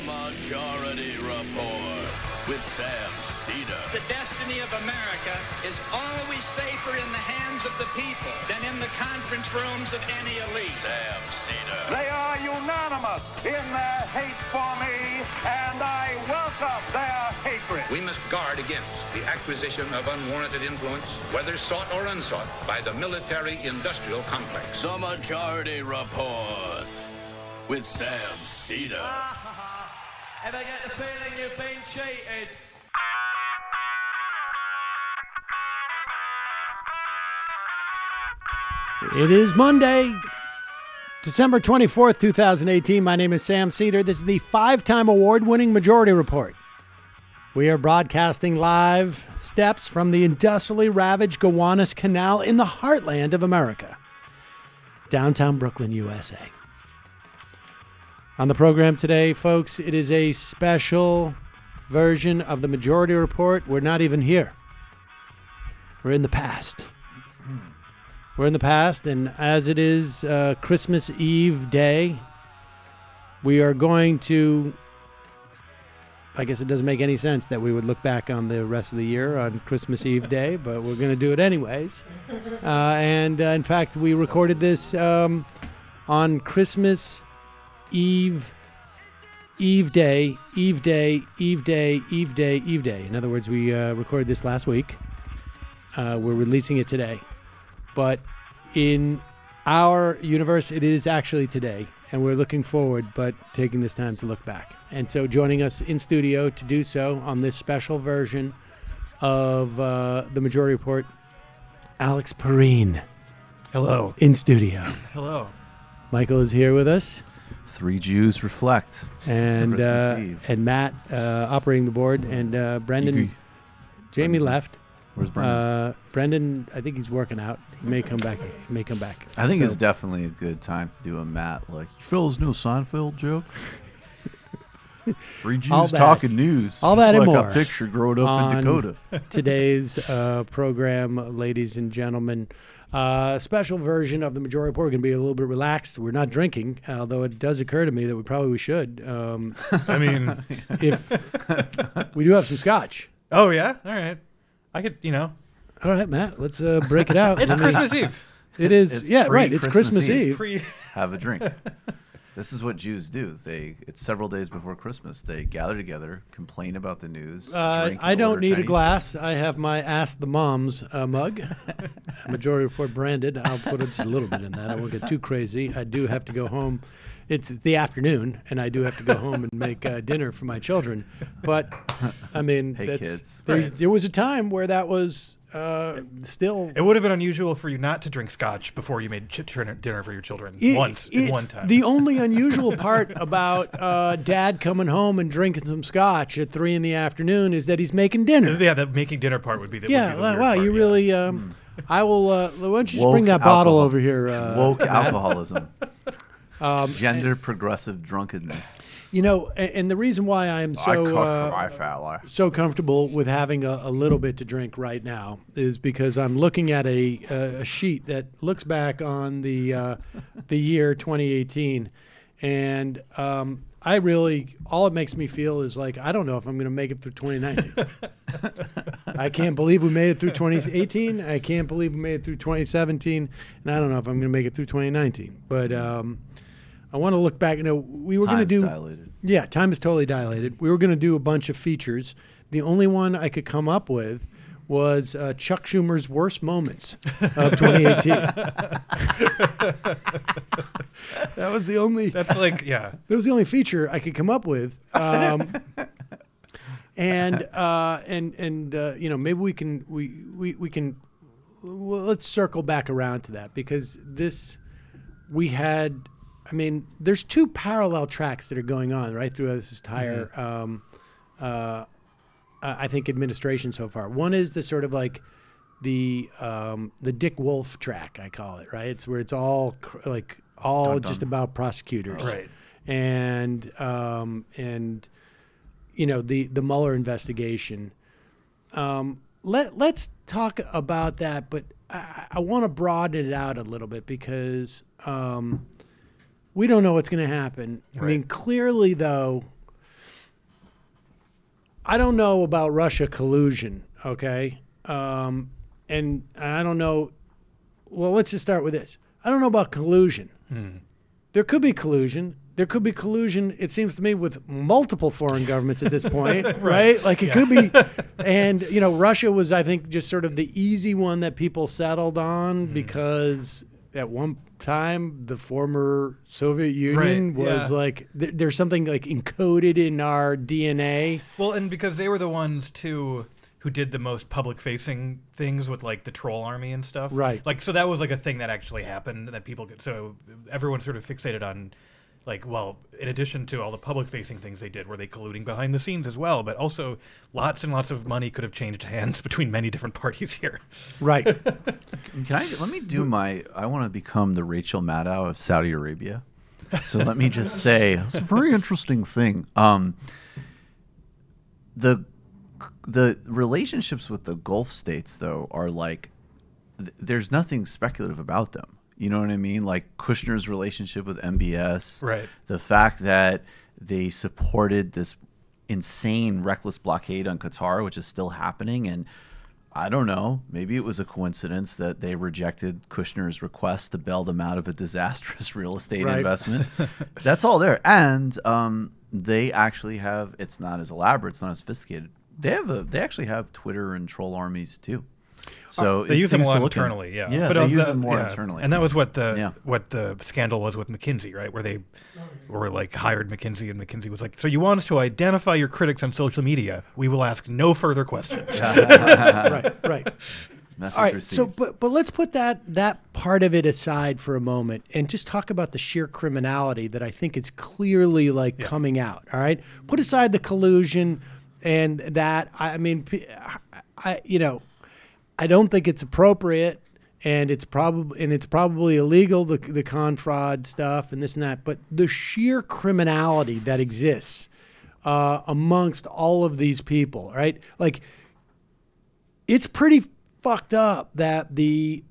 Majority Report with Sam Seder. The destiny of America is always safer in the hands of the people than in the conference rooms of any elite. Sam Seder. They are unanimous in their hate for me, and I welcome their hatred. We must guard against the acquisition of unwarranted influence, whether sought or unsought, by the military-industrial complex. The Majority Report with Sam Seder. Ever get the feeling you've been cheated? It is Monday, December 24th, 2018. My name is Sam Seder. This is the 5-time award-winning Majority Report. We are broadcasting live steps from the industrially ravaged Gowanus Canal in the heartland of America, downtown Brooklyn, USA. On the program today, folks, it is a special version of the Majority Report. We're not even here. We're in the past. We're in the past, and as it is Christmas Eve day, we are going to, I guess it doesn't make any sense that we would look back on the rest of the year on Christmas Eve day, but we're going to do it anyways. In fact, we recorded this on Christmas Eve day. In other words, we recorded this last week. We're releasing it today. But in our universe, it is actually today, and we're looking forward, but taking this time to look back. And so joining us in studio to do so on this special version of the Majority Report, Alex Pareene. Hello. In studio. Hello. Michael is here with us. Three Jews reflect. And Christmas Eve. And Matt operating the board, and Brendan. Jamie left. Where's Brendan? Brendan, I think he's working out. He may come back. I think it's definitely a good time to do a Matt. Like, you fellas know Seinfeld joke? Three Jews talking news. All that and like more. a picture growing up in Dakota. Today's program, ladies and gentlemen, special version of the Majority Report. We're going to be a little bit relaxed. We're not drinking, although it does occur to me that we probably should. I mean, if we do have some scotch. Oh yeah, all right. I could, All right, Matt, let's break it out. It's Christmas Eve. It's right. It's Christmas Eve. Have a drink. This is what Jews do. It's several days before Christmas. They gather together, complain about the news. Drink, I don't need Chinese a glass. I have my Ask the Moms mug, Majority Report branded. I'll put just a little bit in that. I won't get too crazy. I do have to go home. It's the afternoon, and I do have to go home and make dinner for my children. But, I mean, hey, kids. There was a time where that was still... It would have been unusual for you not to drink scotch before you made dinner for your children one time. The only unusual part about Dad coming home and drinking some scotch at 3 p.m. is that he's making dinner. Yeah, the making dinner part would be the wow, part, you really... I will... why don't you just Woke bring that alcohol. bottle over here? Woke alcoholism. Gender progressive drunkenness. And the reason why I'm so comfortable with having a little bit to drink right now is because I'm looking at a sheet that looks back on the year 2018, and I really, all it makes me feel is like, I don't know if I'm going to make it through 2019. I can't believe we made it through 2018. I can't believe we made it through 2017, and I don't know if I'm going to make it through 2019. But I want to look back. We were going to do... dilated. Yeah, time is totally dilated. We were going to do a bunch of features. The only one I could come up with was Chuck Schumer's worst moments of 2018. That was the only... That's like, yeah. That was the only feature I could come up with. Maybe we can... Well, let's circle back around to that, because we had... I mean, there's two parallel tracks that are going on right through this entire, I think, administration so far. One is the sort of like the Dick Wolf track, I call it, right? It's where it's all just about prosecutors, right? And the Mueller investigation. Let's talk about that, but I want to broaden it out a little bit because we don't know what's going to happen. Right. I mean, clearly, though, I don't know about Russia collusion, okay? And I don't know. Well, let's just start with this. I don't know about collusion. There could be collusion. There could be collusion, it seems to me, with multiple foreign governments at this point, right? Like it could be. And, Russia was, I think, just sort of the easy one that people settled on because at one time the former Soviet Union was like, there's something like encoded in our DNA. Well, and because they were the ones, too, who did the most public-facing things with, like, the troll army and stuff. Right. Like, so that was, like, a thing that actually happened that people could... So everyone sort of fixated on, like, well, in addition to all the public-facing things they did, were they colluding behind the scenes as well? But also, lots and lots of money could have changed hands between many different parties here. Right. Let me do I want to become the Rachel Maddow of Saudi Arabia. So let me just say, it's a very interesting thing. The relationships with the Gulf states, though, are like, there's nothing speculative about them. You know what I mean? Like Kushner's relationship with MBS. Right. The fact that they supported this insane, reckless blockade on Qatar, which is still happening. And I don't know, maybe it was a coincidence that they rejected Kushner's request to bail them out of a disastrous real estate investment. That's all there. And they actually have, it's not as elaborate, it's not as sophisticated. They actually have Twitter and troll armies too. So they use them a lot internally, Yeah, but they use them more internally. And that was what the scandal was with McKinsey, right? Where they were like hired McKinsey, and McKinsey was like, "So you want us to identify your critics on social media? We will ask no further questions." Right. Message All right. received. So, but let's put that part of it aside for a moment and just talk about the sheer criminality that I think is clearly coming out. All right. Put aside the collusion and that. I mean, I don't think it's appropriate, and it's probably illegal, the con fraud stuff and this and that. But the sheer criminality that exists amongst all of these people, right? Like, it's pretty fucked up that the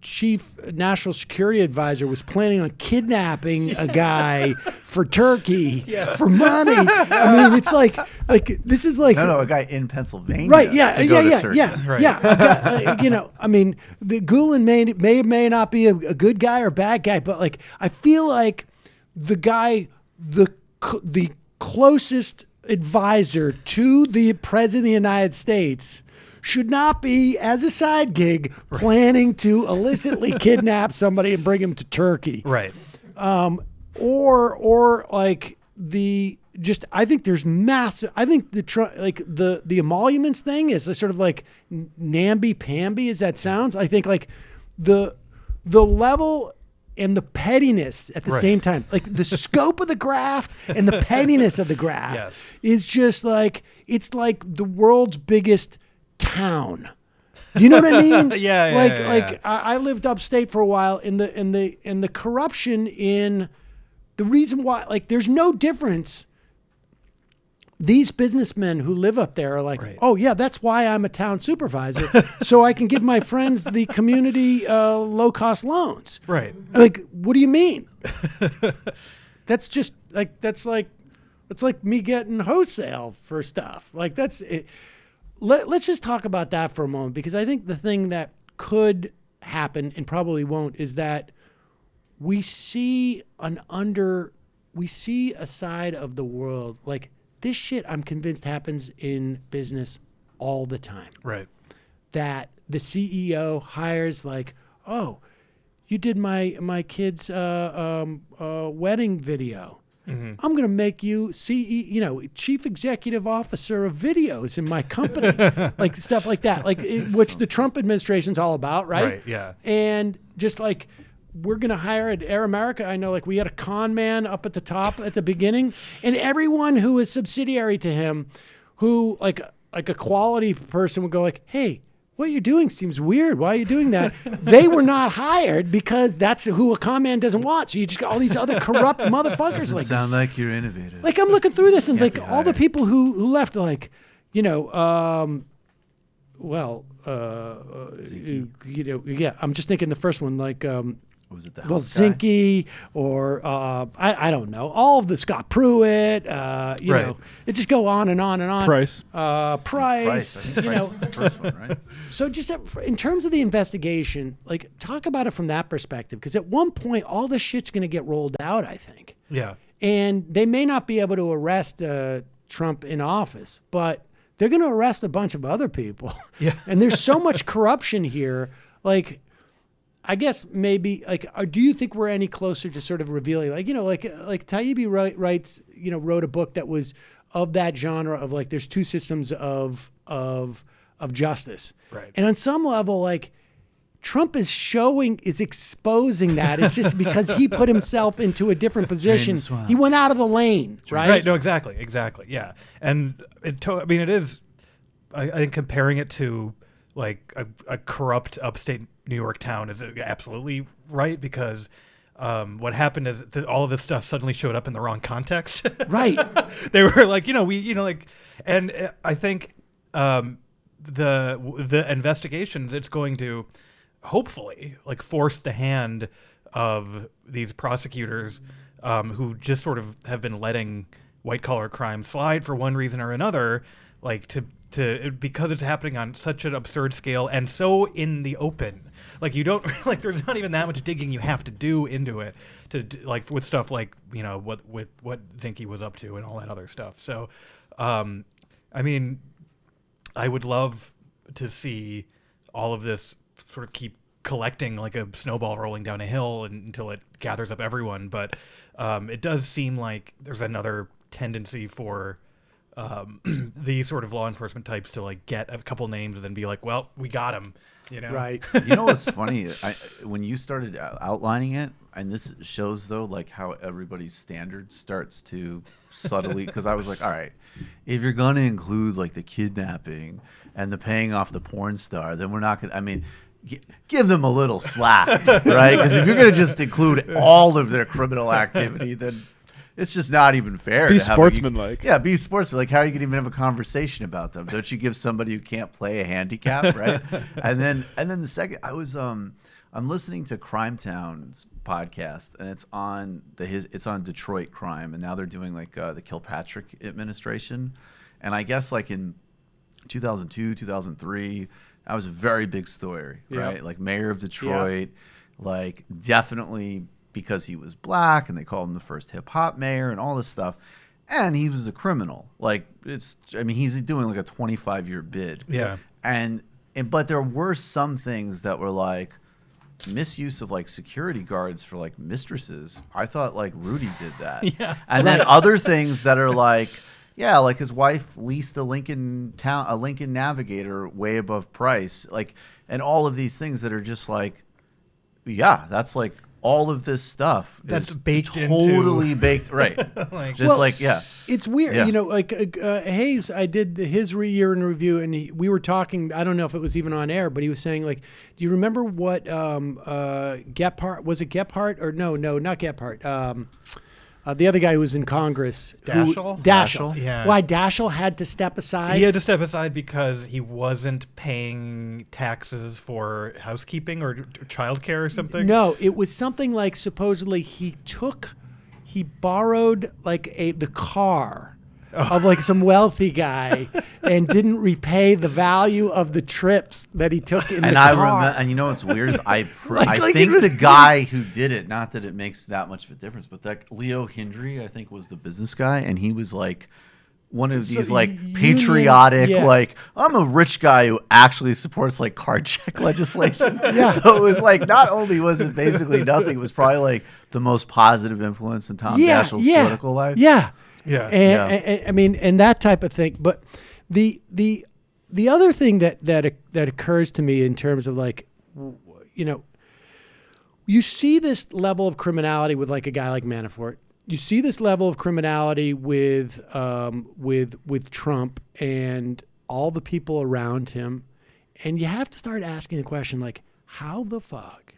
chief national security advisor was planning on kidnapping a guy for Turkey for money. I mean, it's like this is like no, a guy in Pennsylvania, right? Yeah, to go to Turkey. Yeah. I mean, the Gulen may not be a good guy or bad guy, but like I feel like the guy, the closest advisor to the president of the United States should not be, as a side gig, planning to illicitly kidnap somebody and bring him to Turkey. Right. Or like I think there's massive. I think the emoluments thing is a sort of like namby-pamby as that sounds. I think like the level and the pettiness at the same time, like the scope of the graft and the pettiness of the graft is just like, it's like the world's biggest town. Do you know what I mean? I lived upstate for a while, in the corruption in the reason why, like, there's no difference. These businessmen who live up there are like, oh yeah, that's why I'm a town supervisor, so I can give my friends the community low cost loans. Right. Like, what do you mean? That's just like it's like me getting wholesale for stuff. Like that's it. Let's just talk about that for a moment, because I think the thing that could happen and probably won't is that we see a side of the world, like this shit I'm convinced happens in business all the time. Right. That the CEO hires like, oh, you did my kid's wedding video. Mm-hmm. I'm going to make you chief executive officer of videos in my company, like stuff like that, which the Trump administration's all about, right? Right. Yeah. And just like, we're going to hire at Air America. I know, like, we had a con man up at the top at the beginning, and everyone who is subsidiary to him, who like a quality person would go like, hey, what you're doing seems weird. Why are you doing that? They were not hired because that's who a con man doesn't want. So you just got all these other corrupt motherfuckers. Doesn't like, sound like you're innovative. Like, I'm looking through this and Can't like be all the hired. people who left are like, I'm just thinking the first one, like Was it the health guy? Zinke, or I don't know, all of the Scott Pruitt, you Right. know, it just go on and on and on. Price. Price, I think you Price know. was the first one, right? So just in terms of the investigation, like talk about it from that perspective, because at one point all this shit's going to get rolled out, I think. Yeah. And they may not be able to arrest Trump in office, but they're going to arrest a bunch of other people. Yeah. And there's so much corruption here. Like, I guess maybe like, do you think we're any closer to sort of revealing, like, you know, like Taibbi writes, you know, wrote a book that was of that genre of like, there's two systems of justice. Right. And on some level, like, Trump is exposing that. It's just because he put himself into a different position. He went out of the lane, right? Right. No, exactly. Yeah. And I mean, it is, I think comparing it to like a corrupt upstate New York town is absolutely right, because what happened is that all of this stuff suddenly showed up in the wrong context. Right. They were like, and I think the investigations, it's going to hopefully like force the hand of these prosecutors who just sort of have been letting white collar crime slide for one reason or another, like to because it's happening on such an absurd scale and so in the open. Like you don't like there's not even that much digging you have to do into it to like with stuff like, you know, what Zinke was up to and all that other stuff. So I mean, I would love to see all of this sort of keep collecting like a snowball rolling down a hill until it gathers up everyone. But it does seem like there's another tendency for these sort of law enforcement types to like get a couple names and then be like, well, we got him, you know? Right. You know what's funny? When you started outlining it, and this shows though, like how everybody's standard starts to subtly, because I was like, all right, if you're going to include like the kidnapping and the paying off the porn star, then we're not going to, I mean, give them a little slack, right? Because if you're going to just include all of their criminal activity, then it's just not even fair. Be to have sportsmanlike. Yeah, be sportsmanlike. How are you going to even have a conversation about them? Don't you give somebody who can't play a handicap, right? and then the second, I was I'm listening to Crime Town's podcast, and it's on it's on Detroit crime, and now they're doing like the Kilpatrick administration, and I guess like in 2002, 2003, that was a very big story, right? Yeah. Like mayor of Detroit, like definitely because he was black, and they called him the first hip hop mayor and all this stuff. And he was a criminal. Like he's doing like a 25-year bid. Yeah. But there were some things that were like misuse of like security guards for like mistresses. I thought like Rudy did that. Yeah. And then other things that are like, yeah, like his wife leased a Lincoln Navigator way above price. Like, and all of these things that are just like, yeah, that's like all of this stuff That's is baked totally into baked, right? Like, Just like, yeah. It's weird, Yeah. you know, like Hayes, I did his year in review, and we were talking, I don't know if it was even on air, but he was saying, like, do you remember what Gephardt, was it Gephardt? Or no, not Gephardt. The other guy who was in Congress. Daschle? Daschle. Yeah. Why Daschle had to step aside? he had to step aside because he wasn't paying taxes for housekeeping or childcare or something. No, it was something like supposedly he borrowed like the car of like some wealthy guy and didn't repay the value of the trips that he took in the car. Remember, and you know what's weird is I Like think it was- the guy who did it, not that it makes that much of a difference, but that Leo Hendry, I think, was the business guy, and he was like one of these like patriotic, yeah. like, I'm a rich guy who actually supports like card check legislation. Yeah. So it was like, not only was it basically nothing, it was probably like the most positive influence in Tom Daschle's political life. Yeah. Yeah. And I mean, and that type of thing. But the other thing that occurs to me in terms of like, you know, you see this level of criminality with like a guy like Manafort. You see this level of criminality with Trump and all the people around him, and you have to start asking the question like, how the fuck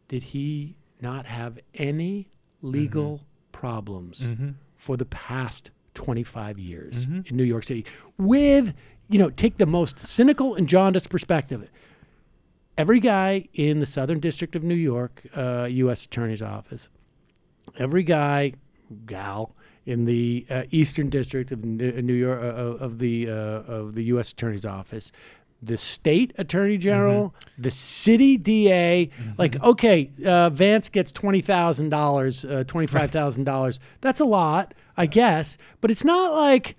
did he not have any legal problems for the past 25 years in New York City? With, you know, take the most cynical and jaundiced perspective. every guy in the Southern District of New York, U.S. Attorney's Office, every guy, gal, in the Eastern District of New York of the U.S. Attorney's Office, the state attorney general, the city DA, like, okay, Vance gets $20,000, $25,000. That's a lot, I guess, but it's not like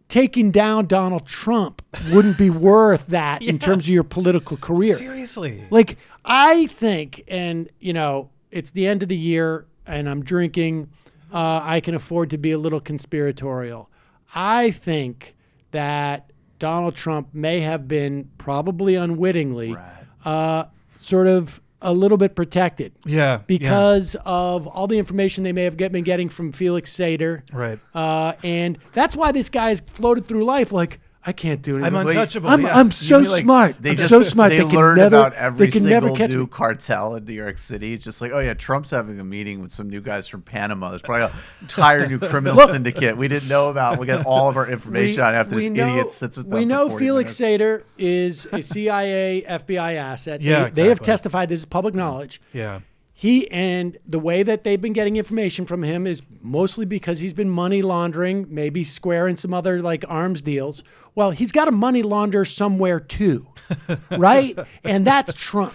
taking down Donald Trump wouldn't be worth that in terms of your political career. Seriously. Like, I think, and, you know, it's the end of the year and I'm drinking, I can afford to be a little conspiratorial. I think that Donald Trump may have been, probably unwittingly, sort of a little bit protected. Yeah. Because of all the information they may have been getting from Felix Seder. Right. And that's why this guy's floated through life like, I can't do anything. I'm untouchable. I'm so smart. They so smart. They learned about every single catch new me. cartel in New York City. Just like, oh yeah, Trump's having a meeting with some new guys from Panama. There's probably an entire new criminal syndicate we didn't know about. We get all of our information on after this idiot sits with them. We know for 40 Felix minutes. Seder is a CIA, FBI asset. Yeah, they have exactly. testified. This is public knowledge. Yeah. He and the way that they've been getting information from him is mostly because he's been money laundering, maybe squaring some other like arms deals. Well, he's got to money launder somewhere too, right? And that's Trump.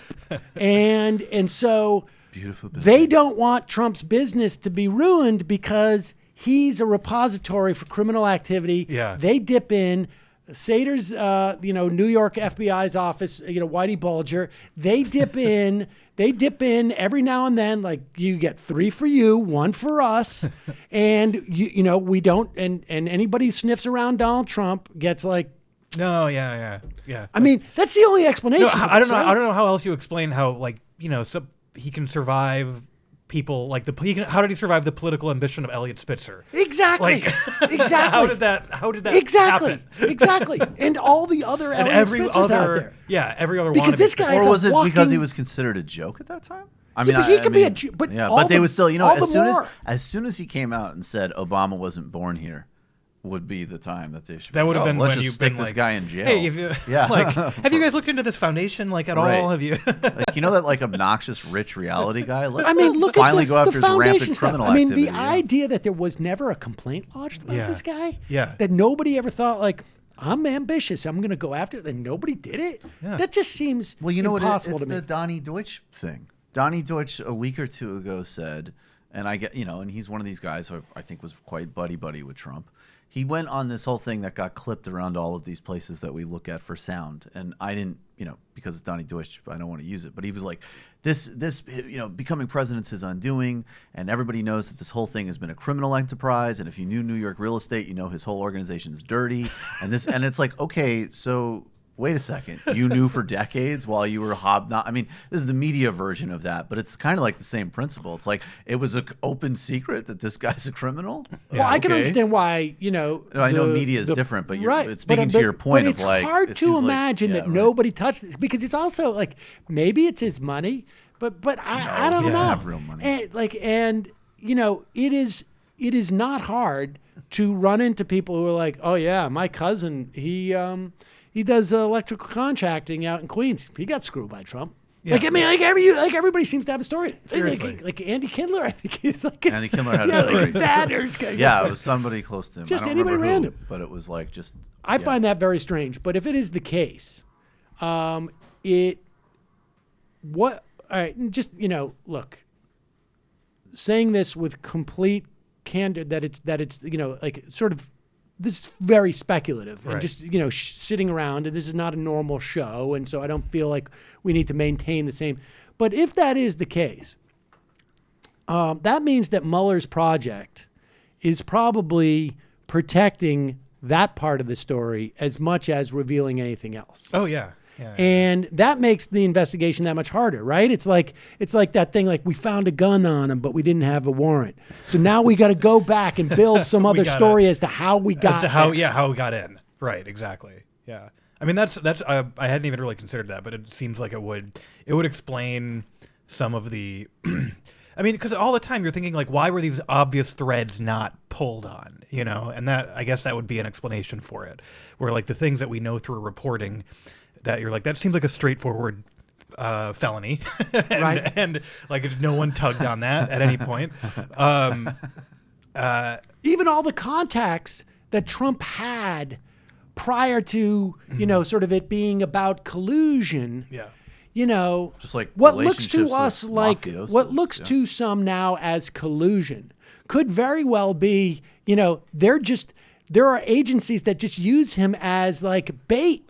And so Beautiful business. they don't want Trump's business to be ruined because he's a repository for criminal activity. Yeah. They dip in. Seder's, New York FBI's office, Whitey Bulger, they dip in. They dip in every now and then, like you get 3 for you, 1 for us, and we don't. And anybody who sniffs around Donald Trump gets like. No, yeah. I mean, that's the only explanation. No, for I don't this, know. right? I don't know how else you explain how, he can survive people like how did he survive the political ambition of Elliot Spitzer? Exactly. Exactly. How did that Exactly. happen? Exactly. And all the other And Elliot Spitzers out there. Yeah, every other Because wannabe this Spitzer. guy's Or was it because walking- he was considered a joke at that time? I Yeah, but he could be a Jew, but yeah, all but they the- was still, all the as soon as he came out and said Obama wasn't born here, would be the time that they should. That would have been let's when just you've stick been this like, guy in jail. Hey, if you, Yeah. have you guys looked into this foundation at Right. all? Have you? Like, that like obnoxious rich reality guy. Let's Look finally at go after the his rampant foundation stuff. criminal I mean, activity. the yeah. idea that there was never a complaint lodged about Yeah. this guy, Yeah. that nobody ever thought like, I'm ambitious, I'm going to go after it, and nobody did it. Yeah. That just seems Well, you know what? impossible It's to me. the Donnie Deutsch thing. Donnie Deutsch a week or two ago said, and I get, and he's one of these guys who I think was quite buddy with Trump. He went on this whole thing that got clipped around all of these places that we look at for sound, and I didn't, because it's Donnie Deutsch, I don't want to use it. But he was like, this, becoming president's his undoing, and everybody knows that this whole thing has been a criminal enterprise. And if you knew New York real estate, his whole organization is dirty, and it's like, okay, so. Wait a second. You knew for decades while you were this is the media version of that, but it's kind of like the same principle. It's like it was an open secret that this guy's a criminal. Well, I can understand why, No, I know media is different, but it's speaking to but- your point but of it's like. hard it to seems like- imagine yeah, that right. nobody touched this because it's also like maybe it's his money, but I don't he doesn't know. have real money. And it is not hard to run into people who are like, oh yeah, my cousin, he does electrical contracting out in Queens. He got screwed by Trump. Yeah. Everybody seems to have a story. Seriously. Like Andy Kindler, I think he's like Andy Kindler had a like story. his dad or his guy. Yeah, it was somebody close to him. Just I don't anybody remember who, random. but it was like just. I find that very strange. But if it is the case, all right, just look, saying this with complete candor that it's like sort of this is very speculative and Right. just sitting around, and this is not a normal show, and so I don't feel like we need to maintain the same. But if that is the case, that means that Mueller's project is probably protecting that part of the story as much as revealing anything else. Oh yeah. Yeah. And that makes the investigation that much harder, right? It's like that thing, like we found a gun on him, but we didn't have a warrant. So now we got to go back and build some other story as to how we got how there. how we got in. Right, exactly. Yeah. I mean that's I hadn't even really considered that, but it seems like it would explain some of the I mean, because all the time you're thinking like, why were these obvious threads not pulled on, And that, I guess that would be an explanation for it, where like the things that we know through reporting that you're like, that seems like a straightforward felony, and, Right. and like no one tugged on that at any point. Even all the contacts that Trump had prior to, sort of it being about collusion. Yeah. Just like what looks to relationships us with like mafiosos, what looks yeah. to some now as collusion could very well be, there are agencies that just use him as like bait,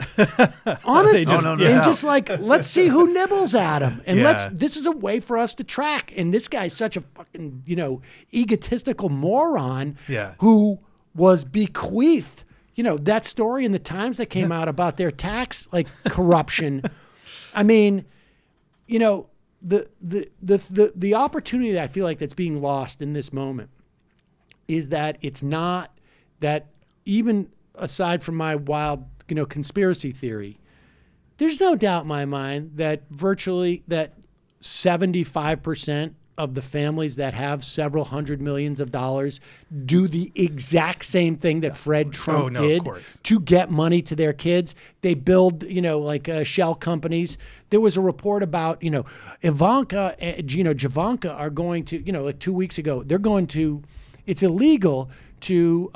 honestly, No. and just like, let's see who nibbles at him, and Yeah. this is a way for us to track. And this guy's such a fucking egotistical moron, Yeah. who was bequeathed, that story in the Times that came out about their tax corruption. I mean, the opportunity that I feel like that's being lost in this moment is that it's not that, even aside from my wild, conspiracy theory, there's no doubt in my mind that virtually that 75% of the families that have several hundred millions of dollars do the exact same thing that Fred Trump no, of did course. to get money to their kids. They build, shell companies. There was a report about, Ivanka, Javanka are going to, 2 weeks ago, they're going to, it's illegal to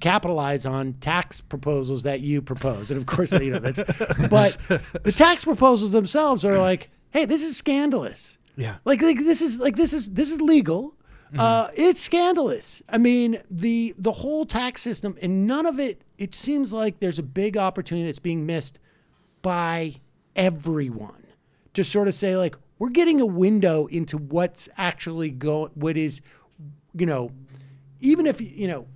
capitalize on tax proposals that you propose. And of course, that's, but the tax proposals themselves are like, hey, this is scandalous. Yeah. This is legal. It's scandalous. I mean, the whole tax system, and none of it, it seems like there's a big opportunity that's being missed by everyone to sort of say, like, we're getting a window into what's actually what is, even if,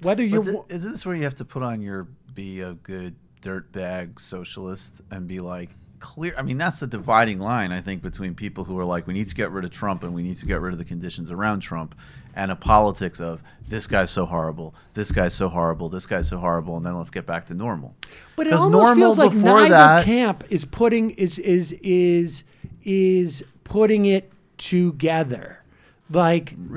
whether you're... Is this where you have to put on be a good dirtbag socialist and be like, clear? I mean, that's the dividing line, I think, between people who are like, we need to get rid of Trump and we need to get rid of the conditions around Trump, and a politics of this guy's so horrible, this guy's so horrible, this guy's so horrible, and then let's get back to normal. But it 'Cause almost normal feels like before neither that- camp is putting is putting it together. Like, I don't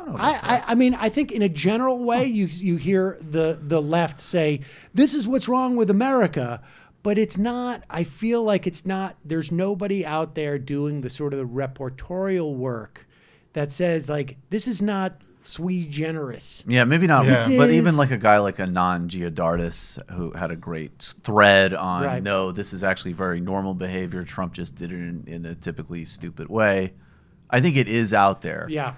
know. about that. I mean, I think in a general way, you hear the left say, this is what's wrong with America, but it's not. I feel like it's not. There's nobody out there doing the sort of the reportorial work that says, like, this is not sui generis. Yeah, maybe not. Yeah. But This even is- like a guy like Anand Giadardis, who had a great thread on, Right. no, this is actually very normal behavior. Trump just did it in a typically stupid way. I think it is out there. Yeah.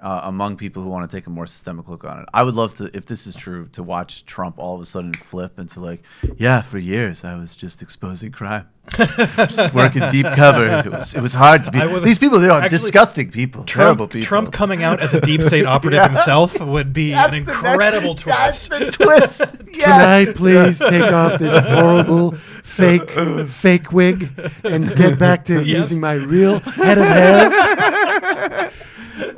Among people who want to take a more systemic look on it. I would love to, if this is true, to watch Trump all of a sudden flip into like, yeah, for years I was just exposing crime, just working deep cover. It was hard to be. These people, they are Actually, disgusting people, terrible people. Trump coming out as a deep state operative himself would be an incredible twist. That's the twist. Yes. Can I please take off this horrible fake wig and get back to using my real head of hair?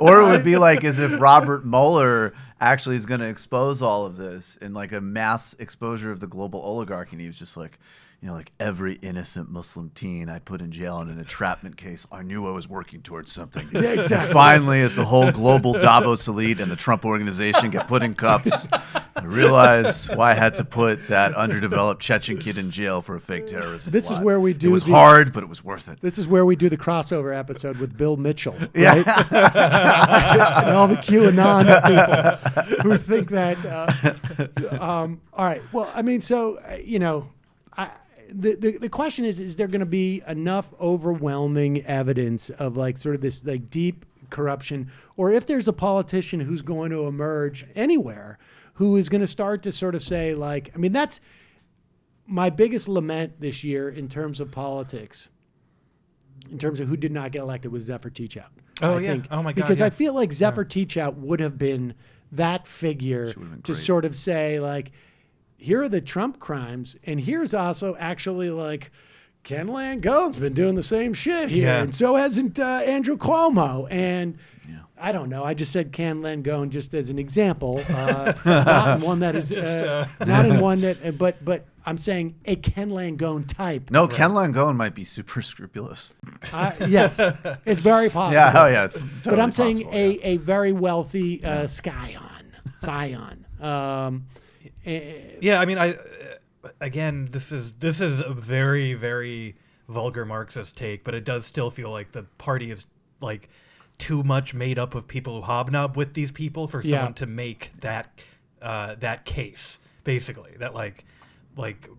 Or it would be like as if Robert Mueller actually is going to expose all of this in like a mass exposure of the global oligarchy. And he was just like, like every innocent Muslim teen I put in jail in an entrapment case, I knew I was working towards something. Yeah, exactly. And finally, as the whole global Davos elite and the Trump organization get put in cuffs, I realized why I had to put that underdeveloped Chechen kid in jail for a fake terrorism This is plot. where we do It was the- hard, but it was worth it. This is where we do the crossover episode with Bill Mitchell, right? And all the QAnon people who think that. All right. Well, I mean, so the question is there going to be enough overwhelming evidence of like sort of this like deep corruption, or if there's a politician who's going to emerge anywhere who is going to start to sort of say like, I mean, that's my biggest lament this year in terms of politics, in terms of who did not get elected, was Zephyr Teachout. Oh, I yeah. think. Oh, my God, Because yeah. I feel like Zephyr Teachout would have been that figure been to great. sort of say like, here are the Trump crimes, and here's also actually like Ken Langone's been doing the same shit here, Yeah. and so hasn't Andrew Cuomo. And I don't know. I just said Ken Langone just as an example, not in one that is not in one that, but I'm saying a Ken Langone type. No, Ken Langone might be super scrupulous. Yes, it's very possible. Yeah, hell yeah. It's totally But I'm saying possible, yeah. a very wealthy scion. Yeah, I mean, again, this is a very, very vulgar Marxist take, but it does still feel like the party is like too much made up of people who hobnob with these people for someone to make that case, basically. That like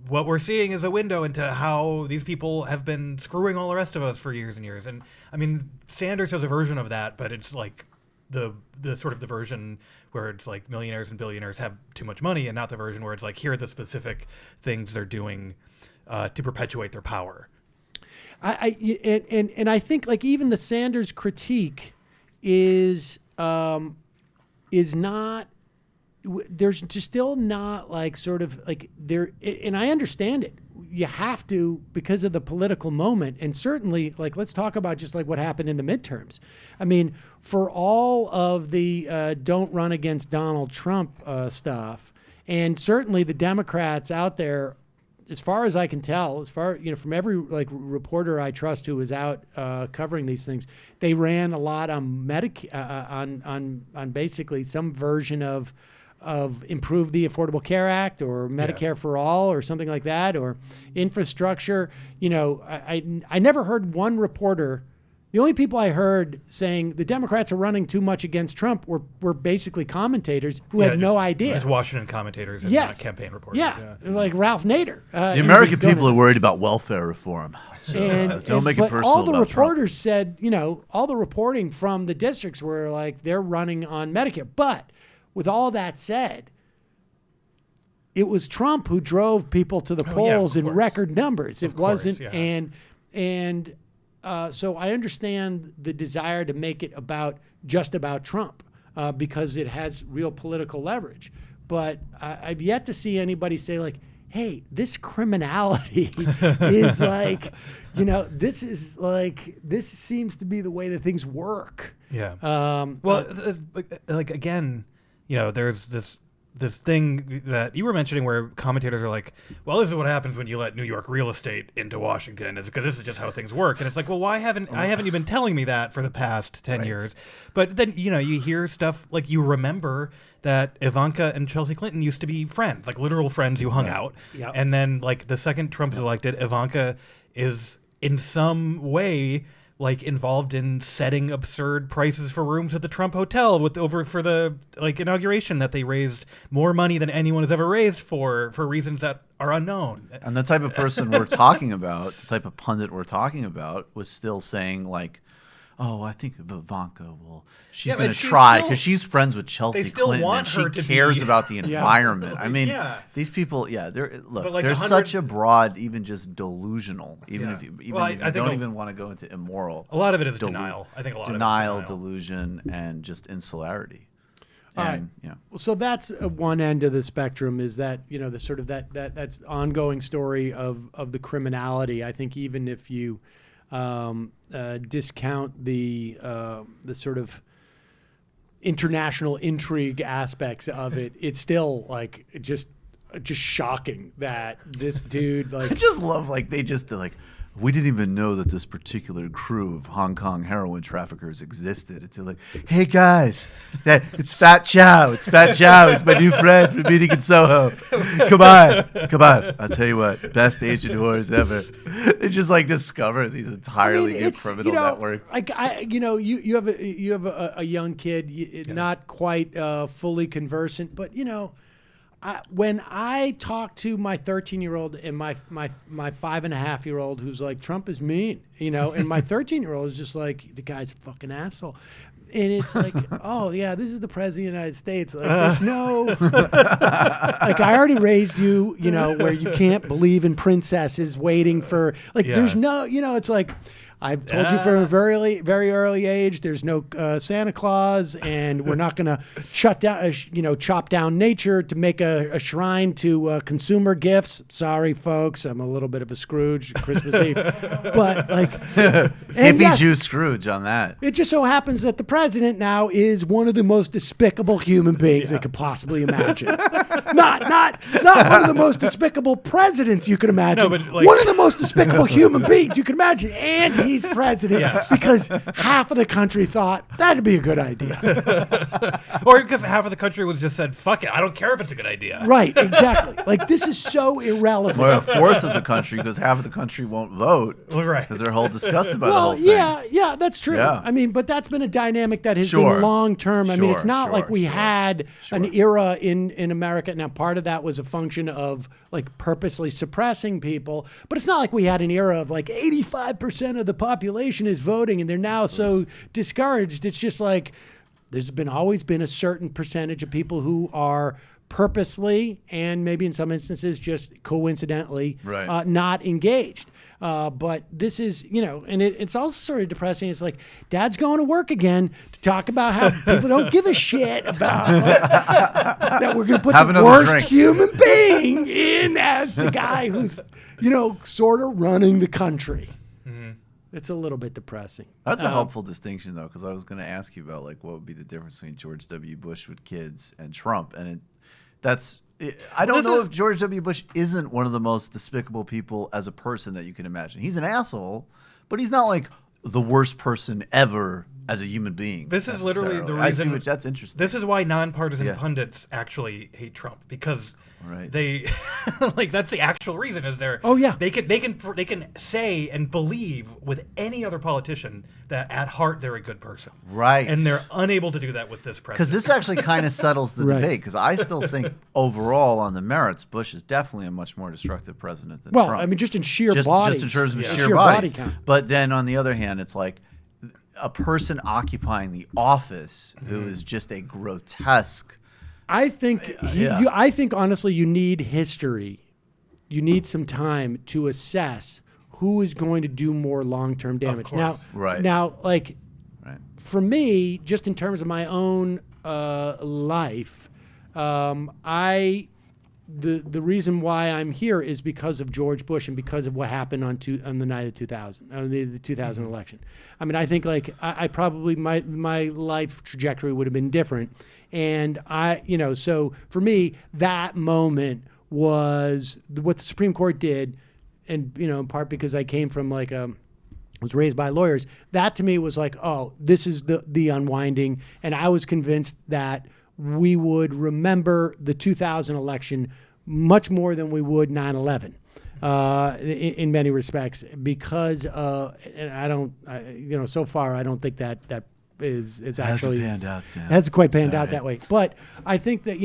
what we're seeing is a window into how these people have been screwing all the rest of us for years and years. And I mean, Sanders has a version of that, but it's like the sort of the version where it's like millionaires and billionaires have too much money, and not the version where it's like, here are the specific things they're doing to perpetuate their power. And I think like even the Sanders critique is not. There's just still not like sort of like there, and I understand it. You have to because of the political moment, and certainly like let's talk about just like what happened in the midterms. I mean, for all of the don't run against Donald Trump stuff, and certainly the Democrats out there, as far as I can tell, as far from every like reporter I trust who was out covering these things, they ran a lot on on basically some version of improve the Affordable Care Act or Medicare for all or something like that, or infrastructure. I never heard one reporter. The only people I heard saying the Democrats are running too much against Trump were basically commentators who had no idea. Just Washington commentators and not campaign reporters. Yeah, like Ralph Nader. The American people are worried about welfare reform. So don't make it personal. All the about reporters Trump. said, all the reporting from the districts were like they're running on Medicare. But with all that said, it was Trump who drove people to the polls in record numbers. It wasn't, and so I understand the desire to make it just about Trump because it has real political leverage. But I've yet to see anybody say like, hey, this criminality is like, this seems to be the way that things work. Yeah. Like again, there's this thing that you were mentioning where commentators are like, well, this is what happens when you let New York real estate into Washington, is because this is just how things work. And it's like, well, why haven't you been telling me that for the past 10 years? But then, you hear stuff like you remember that Ivanka and Chelsea Clinton used to be friends, like literal friends who hung out. Yep. And then like the second Trump is elected, Ivanka is in some way like involved in setting absurd prices for rooms at the Trump Hotel for the like inauguration, that they raised more money than anyone has ever raised for reasons that are unknown. And the type of person we're talking about, the type of pundit we're talking about, was still saying like, oh, I think Ivanka she's going to try because she's friends with Chelsea Clinton and she cares about the environment. I mean, these people, they're such a broad, even just delusional, if you don't even want to go into immoral. A lot of it is denial. I think a lot denial, of it is delusion, and just insularity. So that's one end of the spectrum, is that the sort of that's ongoing story of the criminality. I think even if you discount the sort of international intrigue aspects of it, it's still like just shocking that this dude like. I just love we didn't even know that this particular crew of Hong Kong heroin traffickers existed. It's like, hey guys, it's Fat Chow. It's Fat Chow. It's my new friend from meeting in Soho. Come on. I'll tell you what, best Asian whores ever. They just like discover these entirely new criminal networks. You have a young kid, not quite fully conversant, but when I talk to my 13-year-old and my 5.5-year-old who's like, Trump is mean, and my 13-year-old is just like, the guy's a fucking asshole. And it's like, oh yeah, this is the president of the United States. Like, there's no, like, I already raised you, where you can't believe in princesses waiting for, like, there's no, it's like, I've told you from a very, very early age, there's no Santa Claus, and we're not going to chop down nature to make a shrine to consumer gifts. Sorry, folks, I'm a little bit of a Scrooge Christmas Eve, but like hippie Jew Scrooge on that. It just so happens that the president now is one of the most despicable human beings they could possibly imagine. Not one of the most despicable presidents you could imagine. No, but like, one of the most despicable human beings you could imagine, and he's president because half of the country thought that'd be a good idea. Or because half of the country was just said, fuck it, I don't care if it's a good idea. Right, exactly. Like, this is so irrelevant. Or a fourth of the country, because half of the country won't vote. Right. Because they're all disgusted by the Well, whole thing. yeah, that's true. Yeah. I mean, but that's been a dynamic that has Sure. been long term. I mean, it's Sure, not like we sure. had an era in America. Now, part of that was a function of like purposely suppressing people, but it's not like we had an era of like 85% of the population is voting and they're now so discouraged. It's just like there's always been a certain percentage of people who are purposely and maybe in some instances just coincidentally Right. not engaged. But this is, and it's also sort of depressing. It's like Dad's going to work again to talk about how people don't give a shit about that we're going to put Have the another worst drink. human being in as the guy who's, sort of running the country. It's a little bit depressing. That's a helpful distinction, though, because I was going to ask you about like what would be the difference between George W. Bush with kids and Trump, and I don't know if George W. Bush isn't one of the most despicable people as a person that you can imagine. He's an asshole, but he's not like the worst person ever as a human being. This is literally the necessarily. reason. That's interesting. This is why nonpartisan Yeah. pundits actually hate Trump, because Right. they like that's the actual reason. Is there? Oh, yeah. They can say and believe with any other politician that at heart they're a good person. Right. And they're unable to do that with this president. Because this actually kind of settles the Right. debate. Because I still think overall on the merits, Bush is definitely a much more destructive president than Well, Trump. I mean, just in sheer just bodies. in terms of Yeah. sheer body bodies. count. But then on the other hand, it's like a person occupying the office who is just a grotesque. I think I think honestly, you need history. You need some time to assess who is going to do more long-term damage. Now, course. Right. Now, like Right. for me, just in terms of my own life, the reason why I'm here is because of George Bush and because of what happened on the night of 2000, the 2000 election. I mean, I think like I probably my life trajectory would have been different, and so for me that moment was what the Supreme Court did, and in part because I came from like was raised by lawyers. That to me was like, oh, this is the unwinding, and I was convinced that we would remember the 2000 election much more than we would 9/11 in many respects, because and I don't, so far I don't think that is actually panned out, Sam. hasn't quite panned out Sorry. that way. But I think that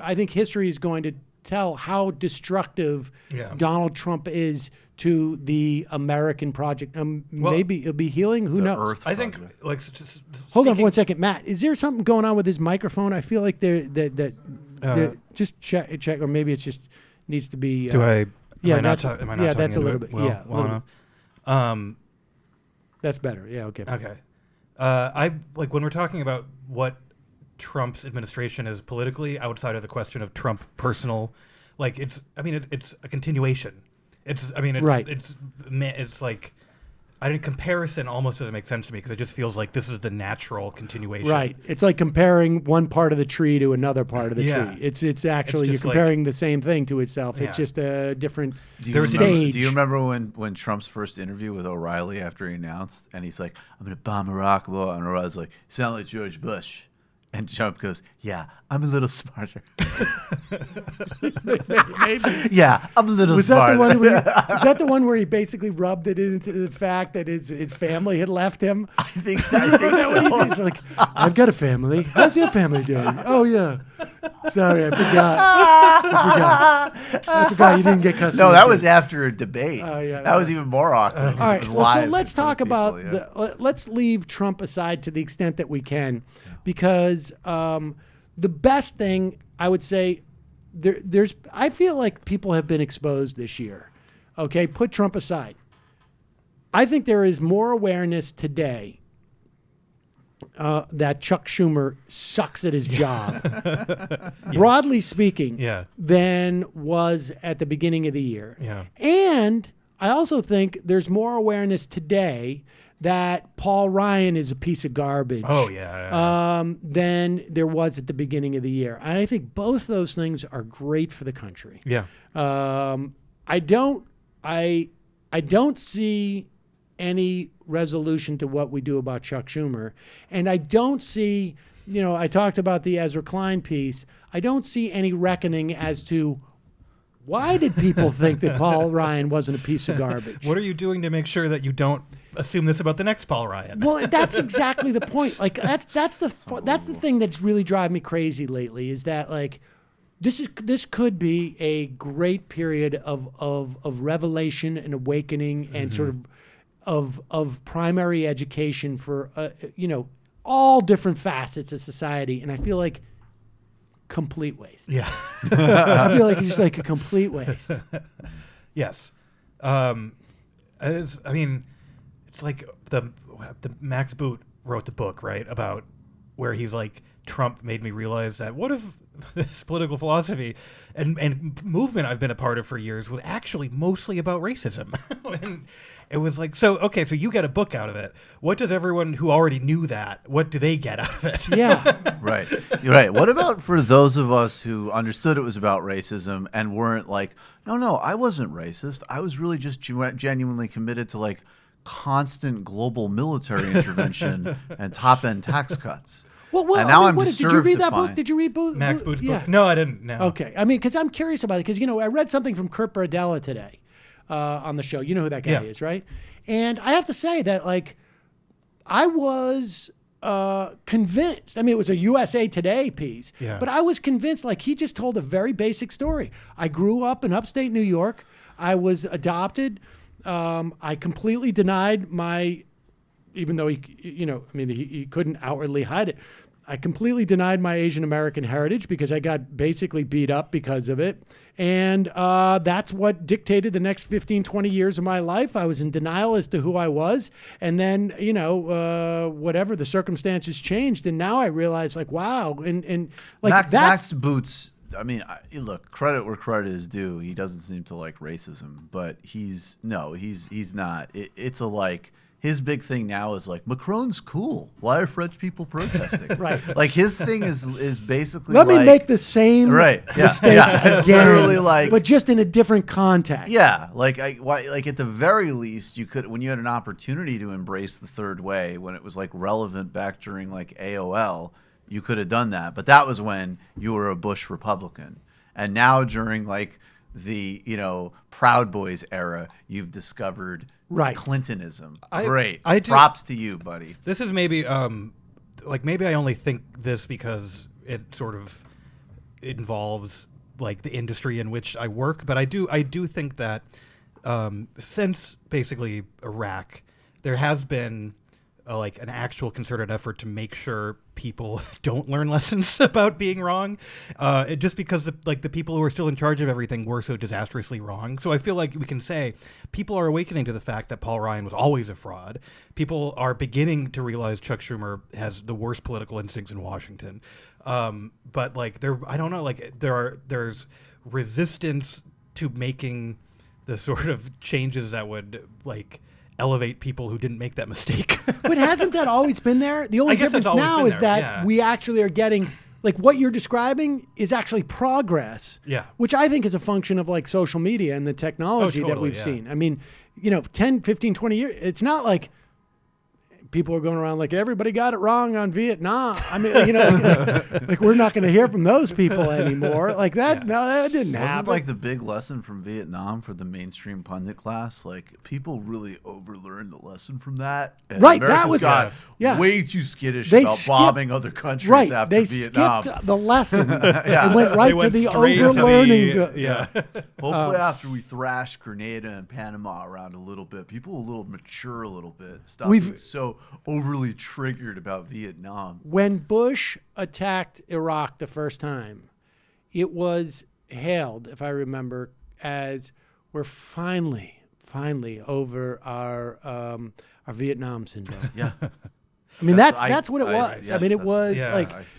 I think history is going to tell how destructive Donald Trump is to the American project. Maybe it'll be healing. Who knows? Earth I think Project. like Hold on for 1 second, Matt. Is there something going on with his microphone? I feel like just check, or maybe it's just needs to be. Do I? Yeah, am I not that's am I not that's a talking little into bit. it well, Yeah, a well little enough? bit. That's better. Yeah. Okay. Okay. I like when we're talking about what Trump's administration is politically, outside of the question of Trump personal, like it's a continuation. Right. It's like, in comparison almost doesn't make sense to me, because it just feels like this is the natural continuation. Right. It's like comparing one part of the tree to another part of the Yeah. tree. It's actually you're just like- comparing the same thing to itself. It's Yeah. just a different Do you stage. remember when Trump's first interview with O'Reilly after he announced, and he's like, I'm going to bomb Iraq, blah, and O'Reilly's like, you sound like George Bush. And Trump goes, yeah, I'm a little smarter. Maybe. Yeah, I'm a little Was that smarter. the one where is that the one where he basically rubbed it into the fact that his family had left him? I think so. He's like, I've got a family. How's your family doing? Oh yeah. Sorry, I forgot. You didn't get custody. No, that was after a debate. Oh, yeah, that was even more awkward. All right. It was Well, so live let's for the talk people, about yeah. let's leave Trump aside to the extent that we can, because the best thing I would say there's I feel like people have been exposed this year. Okay, put Trump aside. I think there is more awareness today that Chuck Schumer sucks at his job, broadly speaking, than was at the beginning of the year. Yeah. And I also think there's more awareness today that Paul Ryan is a piece of garbage. Oh, yeah. Than there was at the beginning of the year. And I think both those things are great for the country. Yeah. I don't see any resolution to what we do about Chuck Schumer. And I don't see, I talked about the Ezra Klein piece. I don't see any reckoning as to why did people think that Paul Ryan wasn't a piece of garbage? What are you doing to make sure that you don't assume this about the next Paul Ryan? Well, that's exactly the point. Like that's the thing that's really driving me crazy lately is that like this could be a great period of revelation and awakening and sort of primary education for all different facets of society, and I feel like complete waste. Yeah. I feel like it's just like a complete waste. Yes. It's like the Max Boot wrote the book, right, about where he's like, Trump made me realize that what if this political philosophy and movement I've been a part of for years was actually mostly about racism. And it was like, so you get a book out of it. What does everyone who already knew that, what do they get out of it? Yeah. Right. You're right. What about for those of us who understood it was about racism and weren't like, no, I wasn't racist. I was really just genuinely committed to like constant global military intervention and top-end tax cuts. Well, and now I'm did you read that book? find- Did you read Max Boot's yeah. book? No, I didn't. No. Okay. I mean, because I'm curious about it. Because, I read something from Kurt Bardella today on the show. You know who that guy is, right? And I have to say that, like, I was convinced. I mean, it was a USA Today piece. Yeah. But I was convinced, like, he just told a very basic story. I grew up in upstate New York. I was adopted. I completely denied my, even though he couldn't outwardly hide it. I completely denied my Asian American heritage because I got basically beat up because of it. And that's what dictated the next 15, 20 years of my life. I was in denial as to who I was. And then, whatever, the circumstances changed. And now I realize, like, wow. And like Max Boots, I mean, look, credit where credit is due. He doesn't seem to like racism, but he's not. It's a like... His big thing now is like, Macron's cool. Why are French people protesting? Right. Like his thing is basically Let me make the same mistake again, literally like, but just in a different context. yeah, like at the very least, you could, when you had an opportunity to embrace the third way, when it was like relevant back during like AOL, you could have done that. But that was when you were a Bush Republican, and now during like the Proud Boys era, you've discovered Clintonism. Great. Props to you, buddy. This is maybe maybe I only think this because it sort of involves like the industry in which I work, but I do think that since basically Iraq, there has been like an actual concerted effort to make sure people don't learn lessons about being wrong, just because the people who are still in charge of everything were so disastrously wrong. So I feel like we can say people are awakening to the fact that Paul Ryan was always a fraud. People are beginning to realize Chuck Schumer has the worst political instincts in Washington. But like there's resistance to making the sort of changes that would like elevate people who didn't make that mistake. But hasn't that always been there? The only difference now is that we actually are getting, like, what you're describing is actually progress. Yeah. Which I think is a function of like social media and the technology that we've seen. I mean, 10, 15, 20 years, it's not like people are going around like everybody got it wrong on Vietnam. I mean, like we're not going to hear from those people anymore. Like that, no, that didn't happen. Wasn't like the big lesson from Vietnam for the mainstream pundit class? Like people really overlearned the lesson from that. And right, Americans that was way too skittish about bombing other countries after Vietnam. They skipped the lesson and went right to the overlearning. Hopefully, after we thrash Grenada and Panama around a little bit, people will a little mature a little bit. Stop being so overly triggered about Vietnam. When Bush attacked Iraq the first time, it was hailed, if I remember, as we're finally over our Vietnam syndrome. Yeah. I mean, that's what it was. Yes, I mean, it was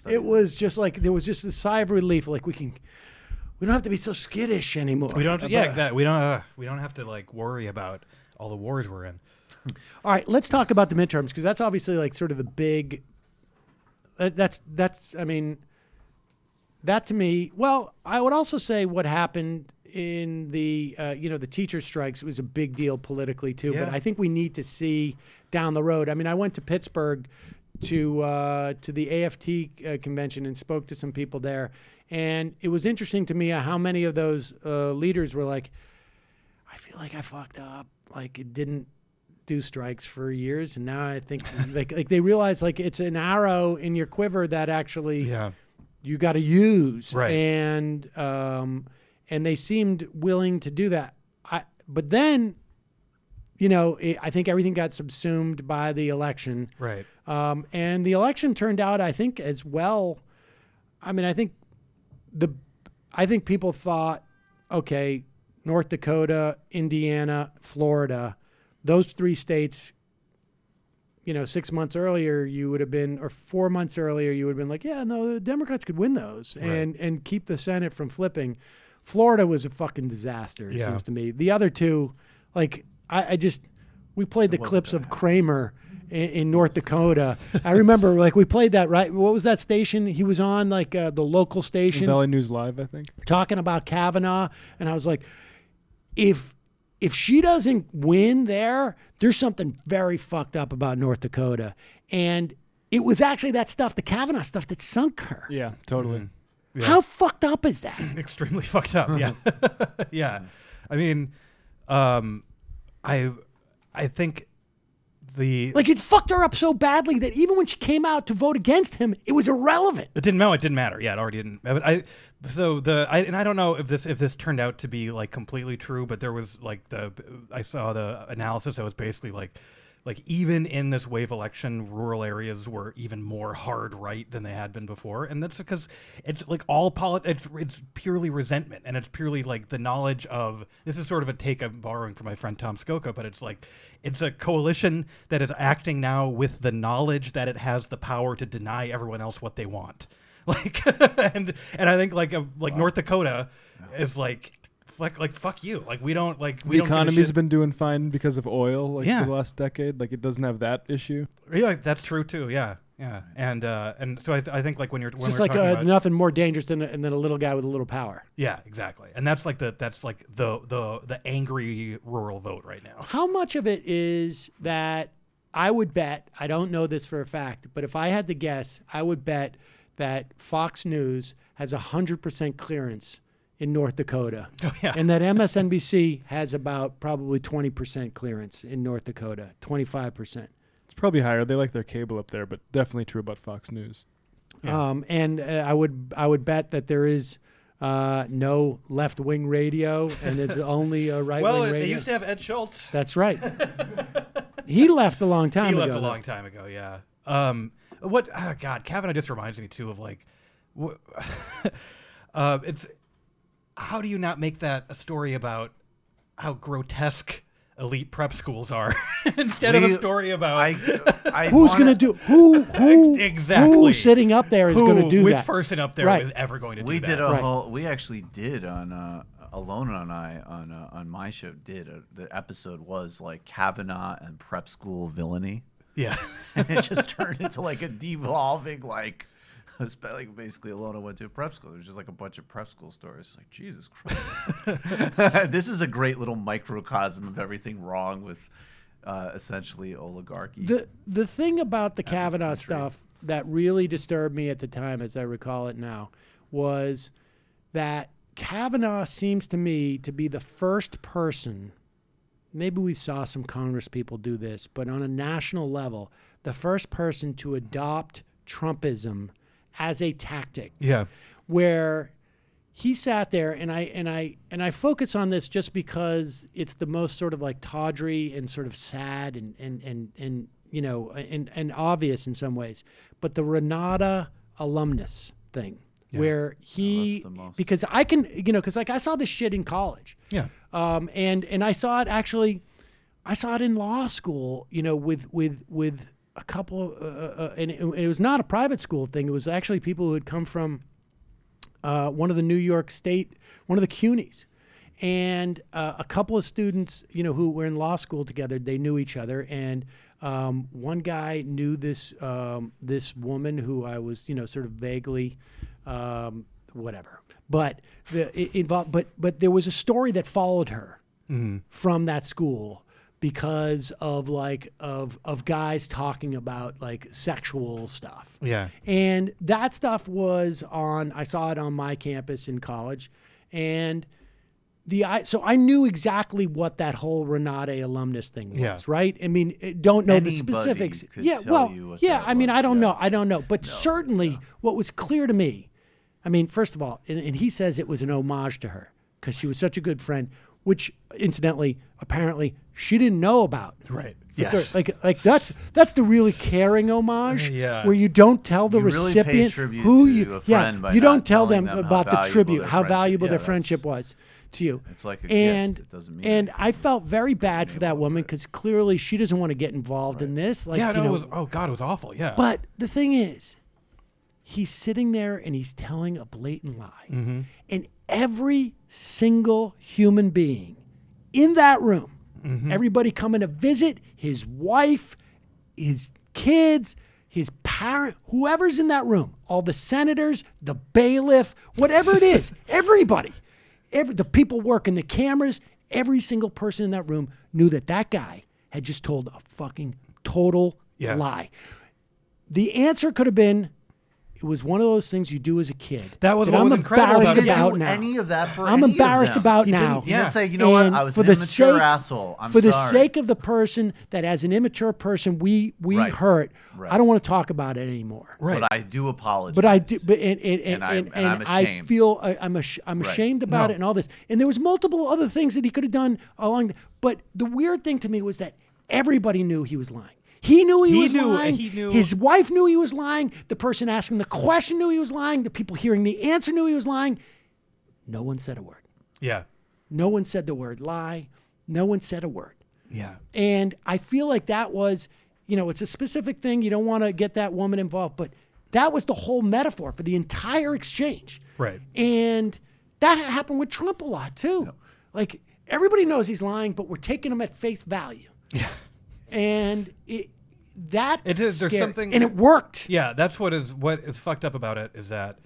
it was just like there was just a sigh of relief. Like we don't have to be so skittish anymore. We don't have to, exactly. We don't have to like worry about all the wars we're in. All right, let's talk about the midterms because that's obviously like sort of the big. I mean, that to me. Well, I would also say what happened in the the teacher strikes, it was a big deal politically too. Yeah. But I think we need to see down the road. I mean, I went to Pittsburgh to the AFT convention and spoke to some people there, and it was interesting to me how many of those leaders were like, I feel like I fucked up. Like, it didn't do strikes for years, and now I think like they realize like it's an arrow in your quiver that actually you got to use, Right. And they seemed willing to do that. But then, I think everything got subsumed by the election, Right. and the election turned out, I think, as well. I mean, I think people thought, okay, North Dakota, Indiana, Florida, those three states, 6 months earlier, you would have been, or 4 months earlier, you would have been like, yeah, no, the Democrats could win those and keep the Senate from flipping. Florida was a fucking disaster, it seems to me. The other two, like, we played the clips of Kramer in North Dakota. I remember, like, we played that, right? What was that station he was on, like the local station? Valley News Live, I think. Talking about Kavanaugh. And I was like, if she doesn't win there's something very fucked up about North Dakota. And it was actually that stuff, the Kavanaugh stuff, that sunk her. Yeah, totally. Mm-hmm. Yeah. How fucked up is that? Extremely fucked up. Yeah. Yeah. I mean, I think like, it fucked her up so badly that even when she came out to vote against him, it was irrelevant. It didn't matter. Yeah, it already didn't. But I don't know if this turned out to be like completely true, but there was like I saw the analysis that was basically like even in this wave election, rural areas were even more hard right than they had been before, and that's because it's like it's purely resentment, and it's purely like the knowledge of, this is sort of a take I'm borrowing from my friend Tom Skilka, but it's like it's a coalition that is acting now with the knowledge that it has the power to deny everyone else what they want, like and I think like North Dakota is like fuck you. Like, we don't like we the don't give a economy's shit. been doing fine because of oil, for the last decade. Like, it doesn't have that issue. Yeah, that's true too. Yeah, and so I think like when It's just like nothing more dangerous than a little guy with a little power. Yeah, exactly. And that's like the angry rural vote right now. How much of it is that? I would bet, I don't know this for a fact, but if I had to guess, I would bet that Fox News has 100% clearance in North Dakota. Oh, yeah. And that MSNBC has about probably 20% clearance in North Dakota, 25%. It's probably higher. They like their cable up there, but definitely true about Fox News. Yeah. And I would bet that there is no left-wing radio, and it's only a right-wing radio. Well, they used to have Ed Schultz. That's right. He left a long time ago. He left a long time ago, yeah. God, Kavanaugh just reminds me too of like, it's, how do you not make that a story about how grotesque elite prep schools are instead of a story about who's going to do who exactly who's sitting up there is going to do which that. person up there is ever going to do that. We did a whole. We actually did on Alona and I on my show did the episode was like Kavanaugh and prep school villainy. Yeah, and it just turned into like a devolving like. Basically, Alona went to a prep school. It was just like a bunch of prep school stories. Like, Jesus Christ. This is a great little microcosm of everything wrong with essentially oligarchy. The thing about the Kavanaugh stuff that really disturbed me at the time, as I recall it now, was that Kavanaugh seems to me to be the first person, maybe we saw some Congress people do this, but on a national level, the first person to adopt Trumpism as a tactic. Yeah. Where he sat there, and I focus on this just because it's the most sort of like tawdry and sort of sad and you know and obvious in some ways. But the Renata alumnus thing, where he because I can because like I saw this shit in college. Yeah. And I saw it actually, I saw it in law school. With a couple, and it was not a private school thing. It was actually people who had come from one of the New York State, one of the CUNYs. And a couple of students, who were in law school together, they knew each other. And one guy knew this woman who I was, sort of vaguely, whatever. But it involved. But there was a story that followed her from that school because of of guys talking about like sexual stuff. Yeah. And that stuff was I saw it on my campus in college, and so I knew exactly what that whole Renate alumnus thing was, right? I mean, don't know the specifics. Yeah, well, yeah. I mean, I don't know, but certainly what was clear to me. I mean, first of all, and he says it was an homage to her because she was such a good friend, which incidentally, apparently, she didn't know about. Right. Yes. Like that's the really caring homage. Yeah. Where you don't tell the recipient really pay tribute who to you. a friend by you not don't tell telling them them about how the tribute, valuable how their valuable their friendship- friendship was to you. It's like a and gift. It doesn't mean and anything. I felt very bad for that woman because clearly she doesn't want to get involved in this. Like, Yeah, no, you know, it was. Oh God, it was awful. Yeah. but the thing is, he's sitting there and he's telling a blatant lie. And every single human being in that room, everybody coming to visit, his wife, his kids, his parent, whoever's in that room, all the senators, the bailiff, whatever it is, everybody, the people working the cameras, every single person in that room knew that guy had just told a fucking total lie. The answer could have been, it was one of those things you do as a kid. That was that what was I'm incredible embarrassed about it. about do now. any of that for I'm any embarrassed of them. about He now. didn't- You didn't say, you know what, And I was for an the immature sake- asshole. I'm for the sorry. sake of the person that, as an immature person, we Right. hurt. Right. I don't want to talk about it anymore. Right. But I do apologize. But I do. But and I'm I ashamed. feel I'm ashamed about it and all this. And there was multiple other things that he could have done along. But the weird thing to me was that everybody knew he was lying. He knew he was lying. He knew. His wife knew he was lying. The person asking the question knew he was lying. The people hearing the answer knew he was lying. No one said a word. Yeah. No one said the word lie. No one said a word. Yeah. And I feel like that was, it's a specific thing. You don't want to get that woman involved, but that was the whole metaphor for the entire exchange. Right. And that happened with Trump a lot too. Yep. Like everybody knows he's lying, but we're taking him at face value. Yeah. And there's scary. something, and it worked. Yeah, that's what is fucked up about it is that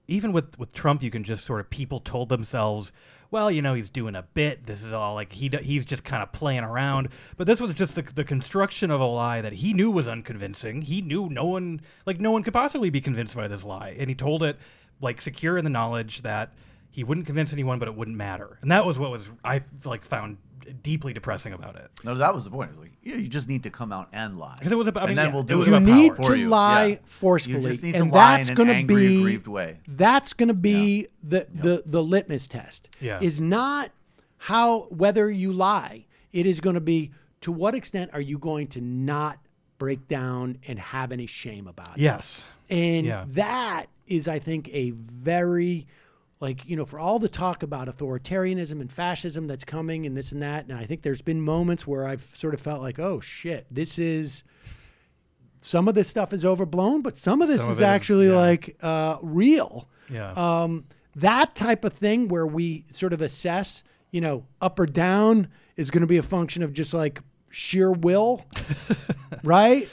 even with Trump, you can just sort of people told themselves, well, he's doing a bit. This is all like he's just kind of playing around. But this was just the construction of a lie that he knew was unconvincing. He knew no one could possibly be convinced by this lie, and he told it like secure in the knowledge that he wouldn't convince anyone, but it wouldn't matter. And that was what I found deeply depressing about it. No, that was the point. It was like, you just need to come out and lie. Because it was about, we'll do it. You about need power. to lie forcefully. You just need and to lie that's in going an to angry, be aggrieved way. That's going to be the litmus test. Yeah. Is not whether you lie. It is going to be, to what extent are you going to not break down and have any shame about it? Yes. And that is, I think, a very, for all the talk about authoritarianism and fascism that's coming and this and that, and I think there's been moments where I've sort of felt like, oh shit, some of this stuff is overblown, but some of this is actually real. Yeah. That type of thing where we sort of assess, up or down is going to be a function of just like sheer will, right?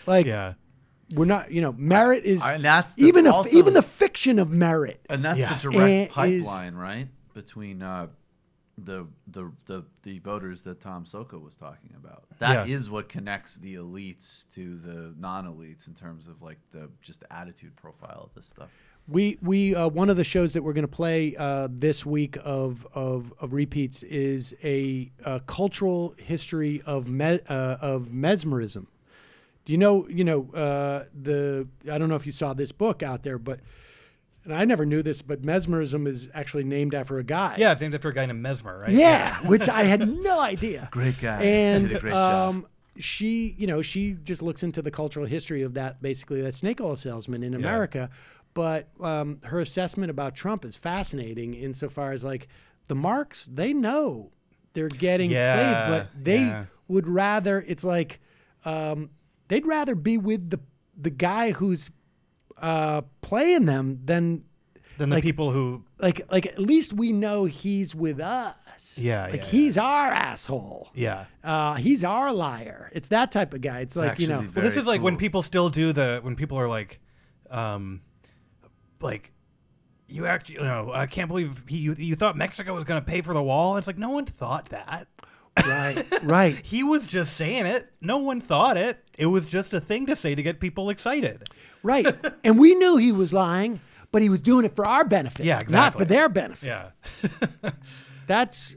We're not, merit is and that's even the fiction of merit. And that's the direct pipeline, right? Between the voters that Tom Sokka was talking about. That is what connects the elites to the non-elites in terms of the just attitude profile of this stuff. We one of the shows that we're going to play this week of repeats is a cultural history of mesmerism. Do you know, I don't know if you saw this book out there, and I never knew this, but mesmerism is actually named after a guy. Yeah, it's named after a guy named Mesmer, right? Yeah, which I had no idea. Great guy. And did a great job. she just looks into the cultural history of that snake oil salesman in America. But her assessment about Trump is fascinating insofar as the marks, they know they're getting played, but they would rather, it's they'd rather be with the guy who's playing them than the people who at least we know he's with us. He's our asshole. Yeah. He's our liar. It's that type of guy. It's Well, this is when people still do when people are you actually, I can't believe you thought Mexico was going to pay for the wall. It's like, no one thought that. Right. He was just saying it. No one thought it. It was just a thing to say to get people excited. Right. And we knew he was lying, but he was doing it for our benefit. Yeah, exactly. Not for their benefit. Yeah. That's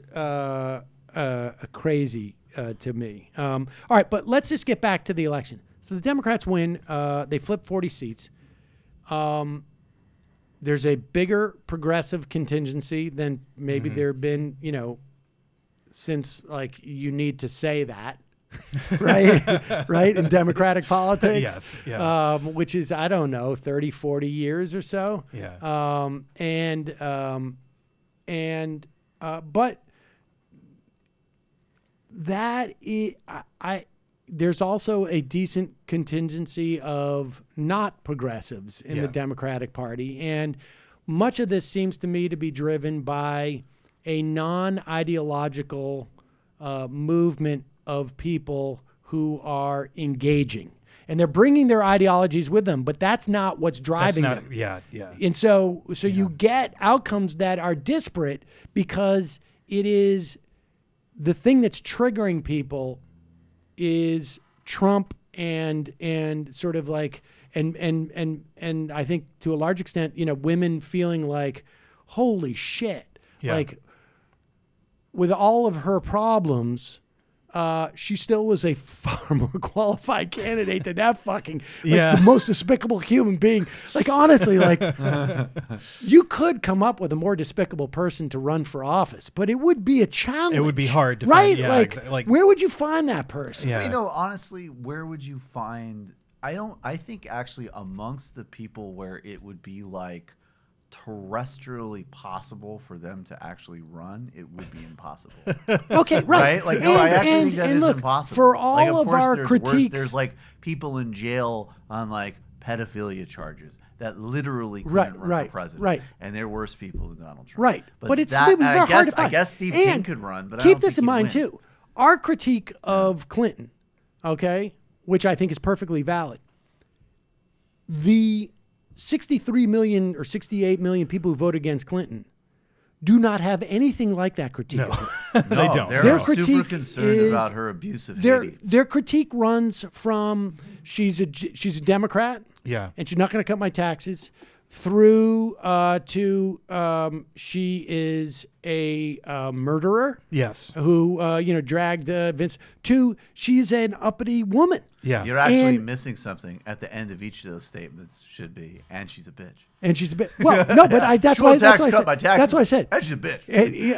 crazy to me. All right, but let's just get back to the election. So the Democrats win. They flip 40 seats. There's a bigger progressive contingency than maybe there have been, since like you need to say that, right? Right, in Democratic politics. Yes. Yeah. Which is, I don't know, 30, 40 years or so. Yeah. But that is, there's also a decent contingency of not progressives in the Democratic Party. And much of this seems to me to be driven by a non-ideological movement of people who are engaging. And they're bringing their ideologies with them, but that's not what's driving them. Yeah. And so you get outcomes that are disparate because it is the thing that's triggering people is Trump and sort of like and I think to a large extent, women feeling like, holy shit, like with all of her problems, she still was a far more qualified candidate than that fucking the most despicable human being. Like, honestly, like you could come up with a more despicable person to run for office, but it would be a challenge. It would be hard to find, right? Like, where would you find that person? Yeah. Honestly, where would you find? I think actually amongst the people where it would be like terrestrially possible for them to actually run, it would be impossible. Okay, right. Like, no, I actually think that is look, impossible. For all of our there's critiques, there's like people in jail on like pedophilia charges that literally couldn't run for president. Right. And they're worse people than Donald Trump. Right. But it's that, very hard to find. I guess Steve King could run, but I keep don't this think in mind he'd win. too. Our critique of Clinton, okay, which I think is perfectly valid. The 63 million or 68 million people who voted against Clinton do not have anything like that critique. No, of her. they don't. They're super concerned about her abuse of Haiti. Their critique runs from she's a Democrat, and she's not going to cut my taxes, through to she is a murderer. Yes. Who dragged Vince. To she's an uppity woman. Yeah. You're actually missing something at the end of each of those statements. Should be, and she's a bitch. And she's a bitch. Well, no, but that's why I said. That's what I said. And she's a bitch.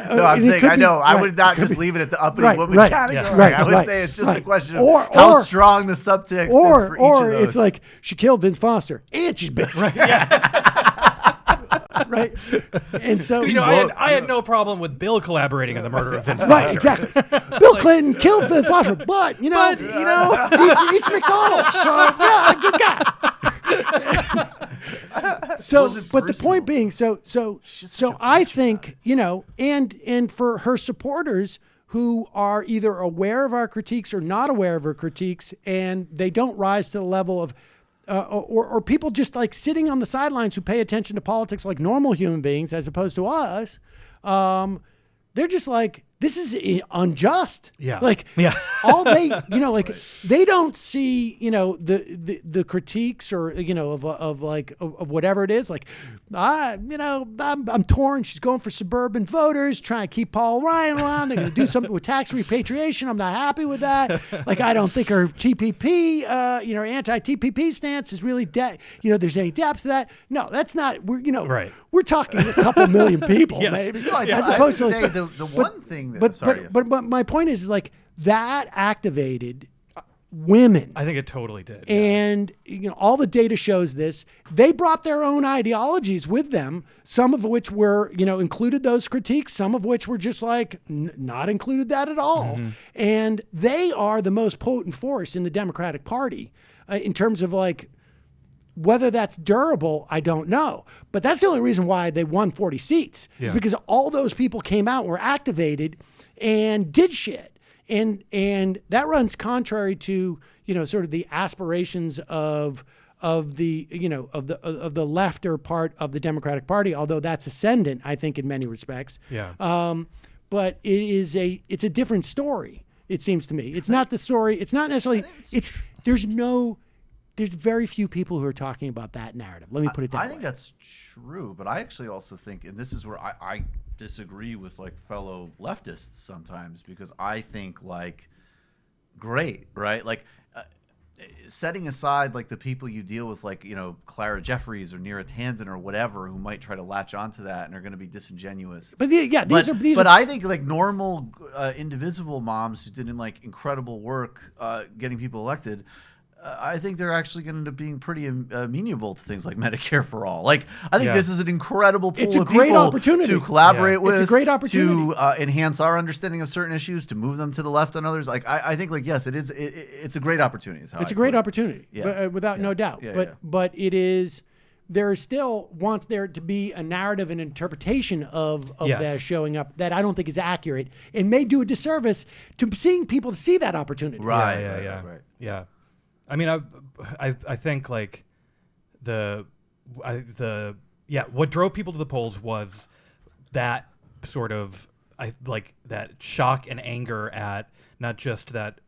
No, I'm saying I know. I would not just leave it at the uppity woman category. I would say it's just a question of how strong the subtext is for each of those. Or it's like she killed Vince Foster and she's a bitch. Right. Yeah. Right. And so I had no problem with Bill collaborating on the murder of Vince Foster. Right, exactly. Bill Clinton killed Vince Foster, but eats McDonald's. So yeah, good guy. So, but the point being, so I think, and for her supporters who are either aware of our critiques or not aware of her critiques, and they don't rise to the level of, or people just like sitting on the sidelines who pay attention to politics like normal human beings as opposed to us, they're just like, this is unjust. Yeah. All they, they don't see, the critiques or, of whatever it is. Like, I'm torn. She's going for suburban voters, trying to keep Paul Ryan around. They're going to do something with tax repatriation. I'm not happy with that. Like, I don't think her TPP, her anti-TPP stance is really, there's any depth to that. No, that's not, we're talking a couple million people, maybe. No, as opposed to say the one thing that, but my point is like that activated women. I think it totally did. And all the data shows this. They brought their own ideologies with them, some of which were, included those critiques, some of which were just like not included that at all. Mm-hmm. And they are the most potent force in the Democratic Party in terms of like whether that's durable, I don't know. But that's the only reason why they won 40 seats. Is because all those people came out, were activated, and did shit. And that runs contrary to, sort of the aspirations of the of the lefter part of the Democratic Party, although that's ascendant, I think, in many respects. Yeah. But it's a different story. It seems to me. It's not the story. It's not necessarily. There's very few people who are talking about that narrative. Let me put it that way. I think that's true, but I actually also think, and this is where I disagree with like fellow leftists sometimes, because I think like, great, right? Like setting aside like the people you deal with, like, Clara Jeffries or Neera Tanden or whatever, who might try to latch onto that and are going to be disingenuous. But these are I think like normal indivisible moms who did like incredible work getting people elected, I think they're actually going to end up being pretty amenable to things like Medicare for all. Like, I think this is an incredible pool of people to collaborate with. It's a great opportunity to enhance our understanding of certain issues, to move them to the left on others. Like, I think, like, yes, it is. It's a great opportunity. It's a great opportunity, without no doubt. But it is. There still wants there to be a narrative and interpretation of that showing up that I don't think is accurate and may do a disservice to seeing people to see that opportunity. Right. Yeah. I mean, I think like what drove people to the polls was that sort of that shock and anger at not just that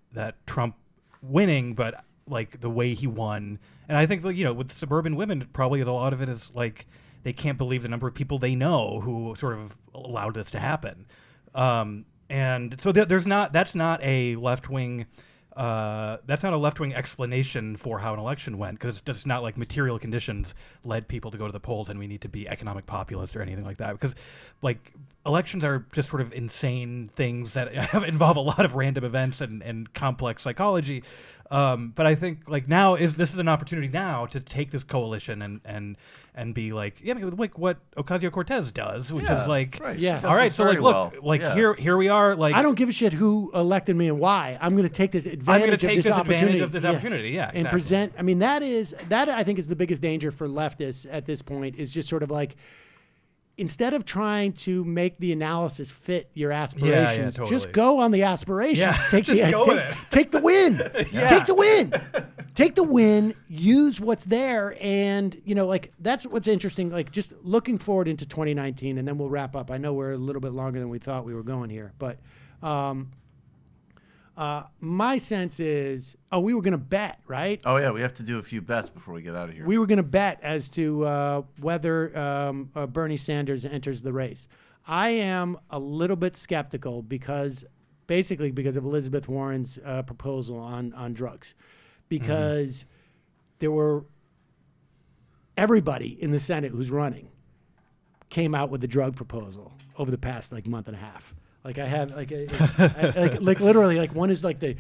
Trump winning, but like the way he won. And I think, with suburban women, probably a lot of it is like they can't believe the number of people they know who sort of allowed this to happen. And so that's not a left-wing. That's not a left-wing explanation for how an election went, because it's not like material conditions led people to go to the polls and we need to be economic populist or anything like that. Because like elections are just sort of insane things that involve a lot of random events and complex psychology. But I think like this is an opportunity now to take this coalition and be like, like what Ocasio-Cortez does, which is like, yes. All right, so like, look, here we are. Like, I don't give a shit who elected me and why. I'm going to take this advantage of this opportunity. Yeah, and present. I mean, that I think is the biggest danger for leftists at this point, is just sort of like, instead of trying to make the analysis fit your aspirations, totally. just go on the aspirations. Yeah, take the win. Take the win. Take the win. Use what's there, and that's what's interesting. Like, just looking forward into 2019, and then we'll wrap up. I know we're a little bit longer than we thought we were going here, but my sense is, we were going to bet, right? Oh yeah, we have to do a few bets before we get out of here. We were going to bet as to whether Bernie Sanders enters the race. I am a little bit skeptical because of Elizabeth Warren's proposal on drugs, because there were everybody in the Senate who's running came out with a drug proposal over the past month and a half. Like I have literally one is like the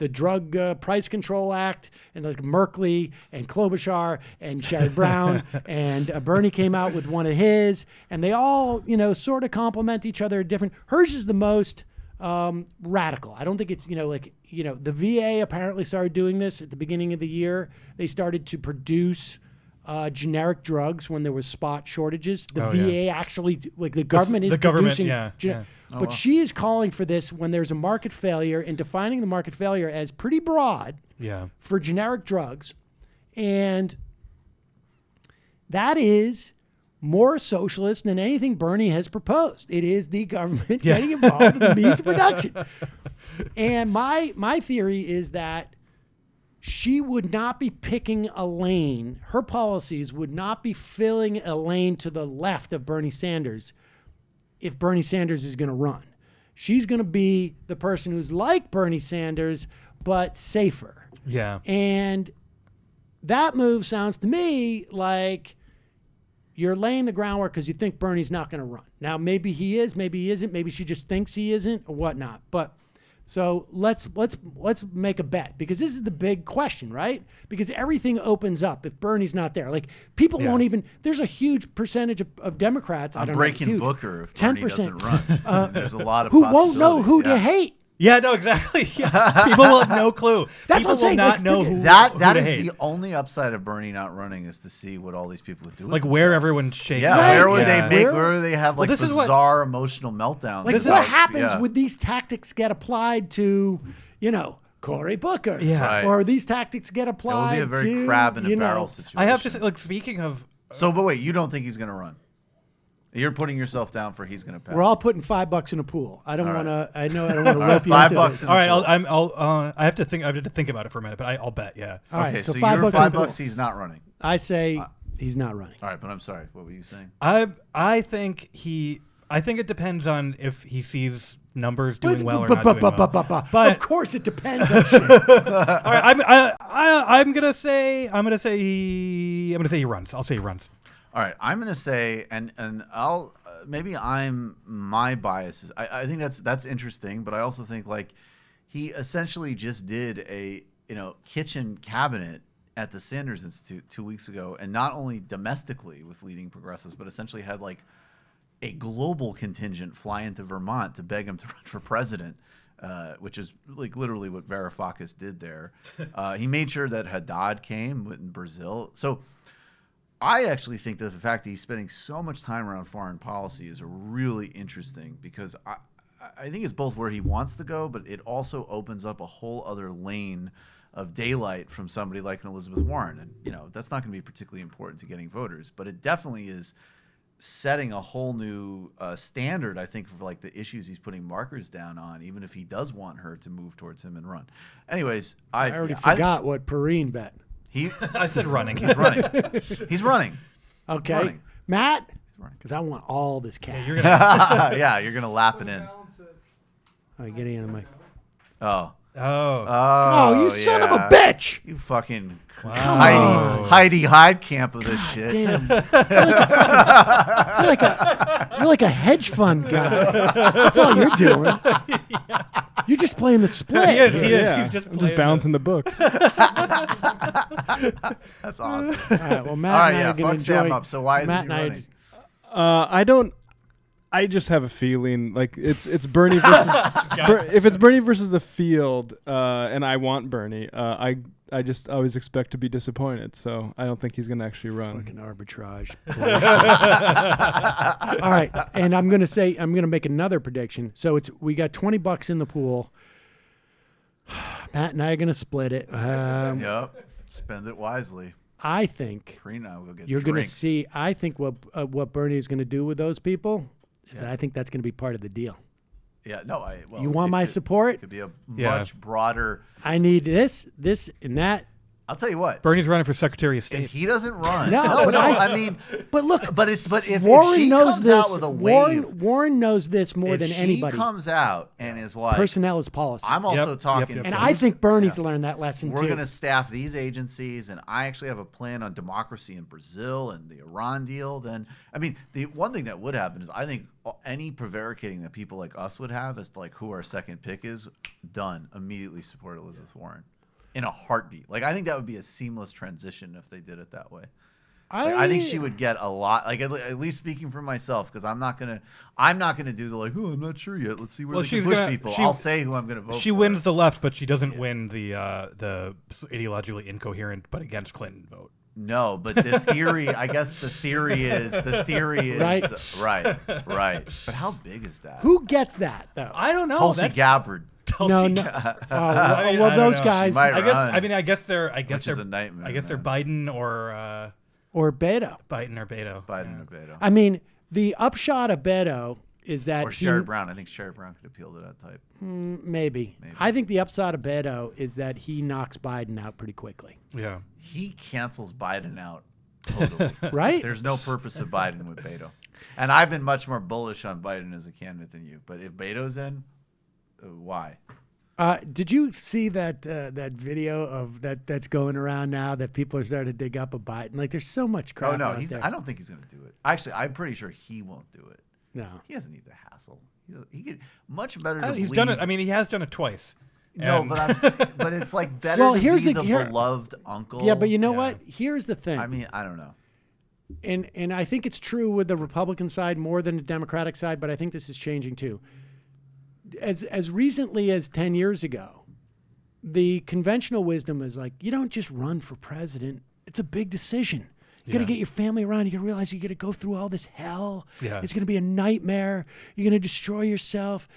Drug Price Control Act, and like Merkley and Klobuchar and Sherrod Brown and Bernie came out with one of his, and they all sort of complement each other. Different. Hers is the most radical. I don't think it's the VA apparently started doing this at the beginning of the year. They started to produce generic drugs when there was spot shortages. The VA actually, the government is producing. But she is calling for this when there's a market failure, and defining the market failure as pretty broad for generic drugs. And that is more socialist than anything Bernie has proposed. It is the government getting involved in the means of production. And my theory is that she would not be picking a lane. Her policies would not be filling a lane to the left of Bernie Sanders if Bernie Sanders is going to run. She's going to be the person who's like Bernie Sanders, but safer. Yeah. And that move sounds to me like you're laying the groundwork because you think Bernie's not going to run. Now, maybe he is, maybe he isn't, maybe she just thinks he isn't or whatnot. But so let's make a bet, because this is the big question, right? Because everything opens up if Bernie's not there. Like, people won't even. There's a huge percentage of Democrats. I'm breaking Booker if 10%. Bernie doesn't run. There's a lot of who won't know who to hate. Yeah, no, exactly. Yeah. People will have no clue. People will not know who. That is the only upside of Bernie not running, is to see what all these people would do. Like where everyone shakes. Yeah, where would they make? Where do they have bizarre emotional meltdowns? Like, what happens when these tactics get applied to, Cory Booker. Yeah. Right. Or these tactics get applied. It will be a very to, crab in a you know, barrel situation. I have to say, like, speaking of, But wait, you don't think he's going to run? You're putting yourself down for he's going to pass. We're all putting $5 in a pool. I don't All right. want to. I know I don't want to All rope right, you $5 into in this. the all right, I'll I have to think. I have to think about it for a minute, but I'll bet. Yeah. All right, Okay, so $5 you're in a pool. $5 he's not running. I say he's not running. All right, but I'm sorry. What were you saying? I think it depends on if he sees numbers doing well or not doing well. But of course, it depends on shit. all right, I'm gonna say he runs. I'll say he runs. All right, I'm going to say, and I'll maybe my bias is I think that's interesting, but I also think like he essentially just did a kitchen cabinet at the Sanders Institute 2 weeks ago, and not only domestically with leading progressives, but essentially had like a global contingent fly into Vermont to beg him to run for president. Which is like literally what Varoufakis did there. He made sure that Haddad came in Brazil. So I actually think that the fact that he's spending so much time around foreign policy is really interesting, because I think it's both where he wants to go, but it also opens up a whole other lane of daylight from somebody like an Elizabeth Warren. And, that's not going to be particularly important to getting voters, but it definitely is setting a whole new standard, I think, for like the issues he's putting markers down on, even if he does want her to move towards him and run. Anyways, I already forgot what Pareene bet. I said running. He's running. He's running. Okay, Running. Matt, because I want all this cash. Yeah, you're gonna. Yeah, you're gonna lap it in. Oh, get in on my. Oh, Oh, you son of a yeah. bitch! You fucking Wow. Heidi Heidkamp of this shit. Damn. You're like a hedge fund guy. That's all you're doing. You're just playing the split. He is. Yeah, He's just I'm just bouncing the books. That's awesome. All right, well, Matt All right, and I yeah, are going fuck to enjoy. Sam up. So why isn't Matt he and I- running? I don't. I just have a feeling like it's Bernie versus if it's Bernie versus the field, and I want Bernie. I just always expect to be disappointed, so I don't think he's going to actually run. Fucking arbitrage. All right, and I'm going to make another prediction. So we got $20 in the pool. Matt and I are going to split it. Yep. Spend it wisely. I think Pareene and I will go get you're going to drinks. see. I think what Bernie is going to do with those people is I think that's going to be part of the deal. Yeah, no, You want it my could- support? It could be a Yeah. much broader. I need this, and that. I'll tell you what. Bernie's running for Secretary of State. If he doesn't run, No, but I mean, But look, but if Warren she knows comes this. out with a wave, Warren knows this more if than she anybody. comes out and is like, Personnel is policy. I'm also Yep, talking, yep. and I think Bernie's learned that lesson we're too. going to staff these agencies, and I actually have a plan on democracy in Brazil and the Iran deal. Then, I mean, the one thing that would happen is I think any prevaricating that people like us would have as to like who our second pick is, done, immediately support Elizabeth Warren in a heartbeat. Like, I think that would be a seamless transition if they did it that way. Like, I think she would get a lot. Like, at least speaking for myself, because I'm not gonna do the like, oh, I'm not sure yet. Let's see where Well, they can she's push gonna- people. she- I'll say who I'm gonna vote. She for. wins the left, but she doesn't win the ideologically incoherent but against Clinton vote. No, but the theory, I guess the theory is Right. right. But how big is that? Who gets that though? I don't know. Tulsi That's- Gabbard, No, no. I mean, well, I don't those know. guys She might I guess. run, I mean, I guess they're. which is a nightmare. I guess they're man. Biden or or Beto. Biden or Beto. Biden or Beto. I mean, the upshot of Beto is that Or Sherrod Brown. I think Sherrod Brown could appeal to that type. maybe. I think the upside of Beto is that he knocks Biden out pretty quickly. Yeah. He cancels Biden out totally. Right? There's no purpose of Biden with Beto. And I've been much more bullish on Biden as a candidate than you. But if Beto's in, why? Did you see that video of that's going around now that people are starting to dig up a Biden? Like, there's so much crap. Oh no, out there. I don't think he's going to do it. Actually, I'm pretty sure he won't do it. No. He doesn't need the hassle. He could much better. To He's believe, done it. I mean, he has done it twice. No, And- but it's like better Well, to here's be the- the here- beloved uncle. Yeah, but you know Yeah. what? Here's the thing. I mean, I don't know. And I think it's true with the Republican side more than the Democratic side, but I think this is changing too. As recently as 10 years ago, the conventional wisdom is like, you don't just run for president. It's a big decision. You got to Yeah. get your family around. You got to realize you got to go through all this hell. Yeah. It's going to be a nightmare. You're going to destroy yourself.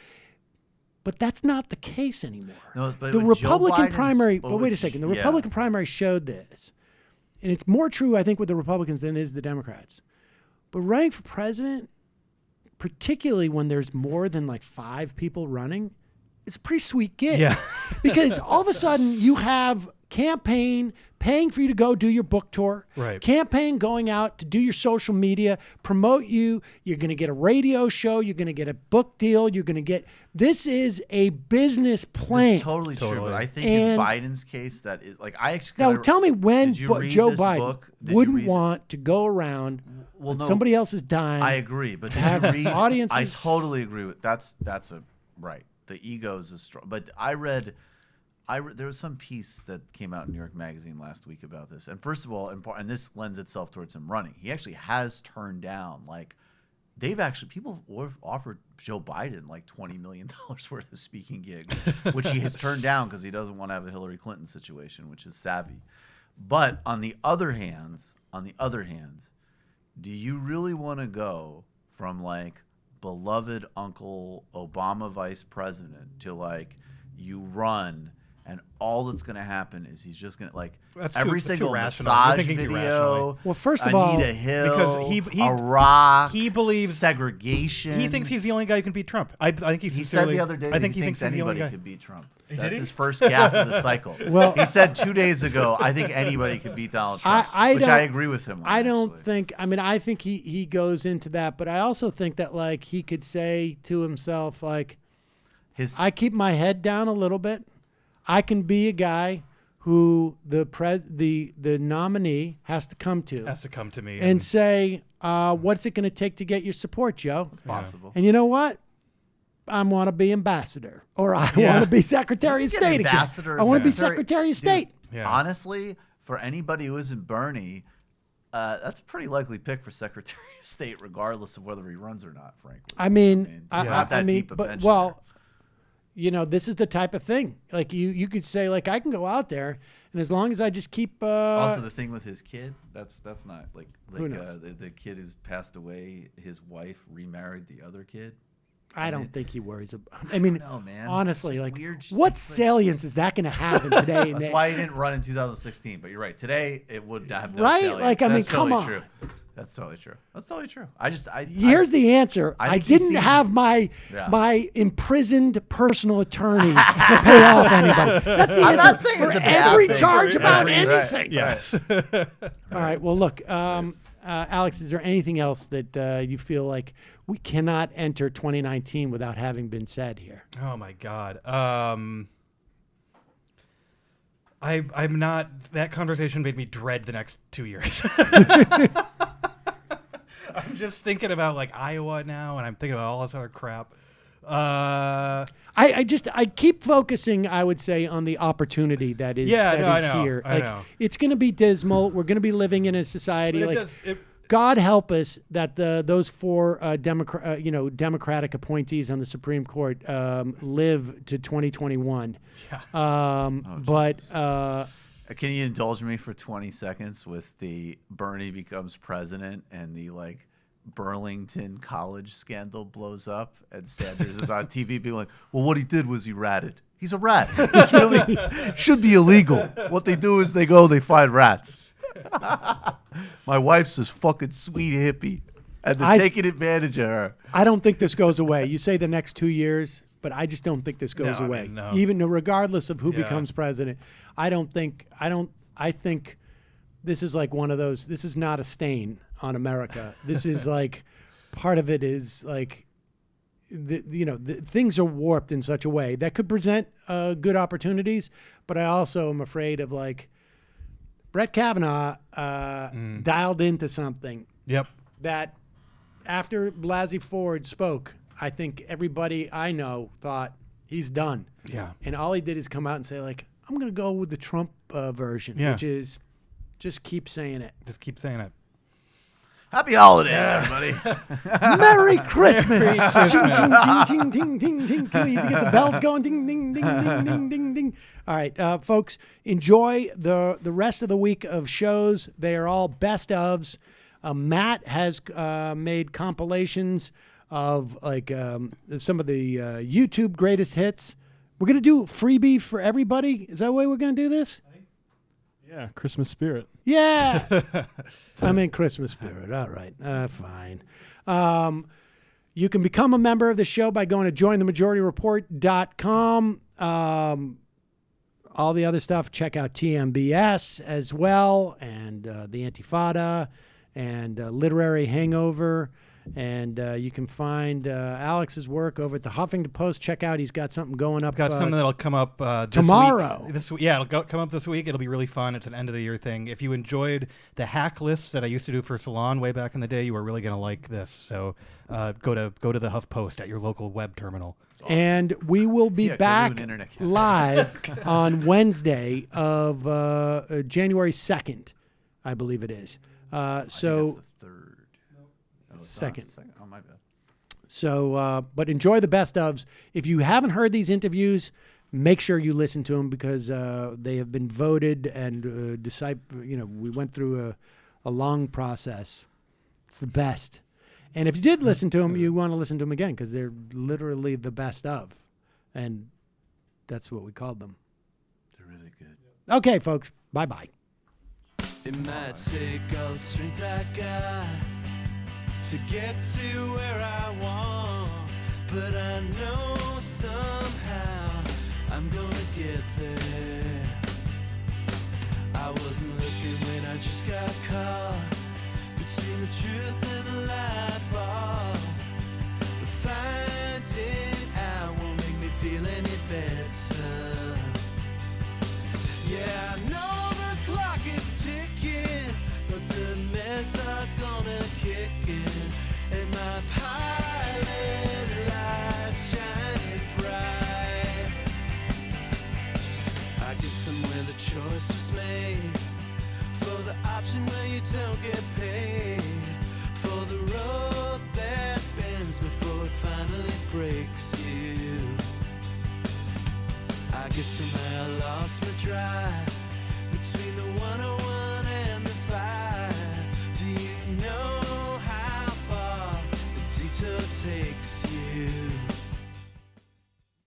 But that's not the case anymore. No, but The with Joe Republican Biden's- primary, but but wait a with- second, the yeah. Republican primary showed this. And it's more true, I think, with the Republicans than it is the Democrats. But running for president, particularly when there's more than like 5 people running, is a pretty sweet gig. Yeah. Because all of a sudden you have campaign paying for you to go do your book tour, Right. campaign going out to do your social media, promote you. You're going to get a radio show. You're going to get a book deal. You're going to get, this is a business plan. It's totally true, Totally. but I think And- in Biden's case, that is like Now, tell me when Did you read Joe this Biden book? Did you wouldn't read- want to go around when no. somebody else is dying. I agree, but did have you read? audiences- I totally agree with that's a right. The ego is strong, but I read there was some piece that came out in New York Magazine last week about this. And first of all, and this lends itself towards him running. He actually has turned down people have offered Joe Biden like $20 million worth of speaking gigs, which he has turned down because he doesn't want to have a Hillary Clinton situation, which is savvy. But on the other hand, do you really want to go from like beloved Uncle Obama vice president to like you run and all that's going to happen is he's just going to like That's every too single rational. You're massage thinking too video. rationally. Well, first of all, Anita Hill, because he Iraq, he believes segregation. he thinks he's the only guy who can beat Trump. I think he's He said sincerely- the other day I that think he thinks he's the only anybody guy. could beat Trump. Did That's he? his first gaffe of the cycle. Well- he said 2 days ago, I think anybody could beat Donald Trump, which don't- I agree with him on. I don't actually. think. I mean, I think he goes into that, but I also think that like he could say to himself like, I keep my head down a little bit. I can be a guy who the nominee has to come to me and say, what's it going to take to get your support, Joe? It's possible. And you know what? I want to be ambassador, or I Yeah. want to be Secretary of You can State get again. ambassador I or want to be secretary. Secretary of Dude, State. Honestly, for anybody who isn't Bernie, that's a pretty likely pick for Secretary of State, regardless of whether he runs or not. Frankly, I mean, he's not that deep a but bench well, you know, this is the type of thing. Like you could say, like I can go out there, and as long as I just keep. Also, the thing with his kid, that's not like Who knows? the kid who's passed away. His wife remarried the other kid. I don't think he worries about. I mean, know, man. honestly, Just like, weird what salience is that going to have in today? That's why he didn't run in 2016. But you're right. Today it would have no Right? salience. Like, I mean, That's come totally on. True. That's totally true. That's totally true. Here's the answer. I think he didn't sees- have my Yeah. my imprisoned personal attorney to pay off anybody. That's the I'm answer not saying for it's a bad every thing. charge about Right, anything. Yes. All right. Well, look, Alex, is there anything else that you feel like we cannot enter 2019 without having been said here? Oh my God. I'm not. That conversation made me dread the next 2 years. I'm just thinking about like Iowa now, and I'm thinking about all this other crap. I keep focusing, I would say, on the opportunity that is I know, here. I know. It's going to be dismal. We're going to be living in a society But it like. does- God help us that those 4 Democratic appointees on the Supreme Court live to 2021. Yeah. But Can you indulge me for 20 seconds with the Bernie becomes president and the like Burlington College scandal blows up and Sanders is on TV being like, well, what he did was he ratted. He's a rat. It's really should be illegal. What they do is they find rats. My wife's this fucking sweet hippie, and they're taking advantage of her. I don't think this goes away. You say the next 2 years, but I just don't think this goes No, I away. mean, no. Even regardless of who Yeah. becomes president, I think this is like one of those. This is not a stain on America. This is like part of it is like. Things are warped in such a way that could present good opportunities, but I also am afraid of like Brett Kavanaugh dialed into something. Yep. That after Blasey Ford spoke, I think everybody I know thought he's done. Yeah. And all he did is come out and say like, I'm going to go with the Trump version, Yeah. which is just keep saying it. Just keep saying it. Happy holidays, everybody. Merry Christmas! Ding, ding, ding, ding, ding, ding. Can we get the bells going? Ding, ding, ding, ding, ding, ding, ding. All right, folks, enjoy the rest of the week of shows. They are all best ofs. Matt has made compilations of like some of the YouTube greatest hits. We're going to do freebie for everybody. Is that the way we're going to do this? Yeah, Christmas spirit. Yeah. I'm in Christmas spirit. All right. Fine. You can become a member of the show by going to jointhemajorityreport.com. All the other stuff, check out TMBS as well, and the Antifada, and Literary Hangover. And you can find Alex's work over at the Huffington Post. Check out, he's got something going up. Got something that'll come up tomorrow. This week. Yeah, it'll come up this week. It'll be really fun. It's an end of the year thing. If you enjoyed the hack lists that I used to do for Salon way back in the day, you are really going to like this. So go to the Huff Post at your local web terminal. And we will be back live on Wednesday of January 2nd, I believe it is. So the 3rd. Second. Oh, my bad. So, but enjoy the best ofs. If you haven't heard these interviews, make sure you listen to them because they have been voted and we went through a long process. It's the best. And if you did listen to them, you want to listen to them again because they're literally the best of. And that's what we called them. They're really good. Okay, folks. Bye-bye. It might take all the strength I got to get to where I want, but I know somehow I'm gonna get there. I wasn't looking when I just got caught between the truth and the light bulb, but finding out won't make me feel any better. Yeah, I know the clock is ticking, but the meds are gonna kick in, and my pilot light shining bright. I get somewhere the choice was made for the option where you don't get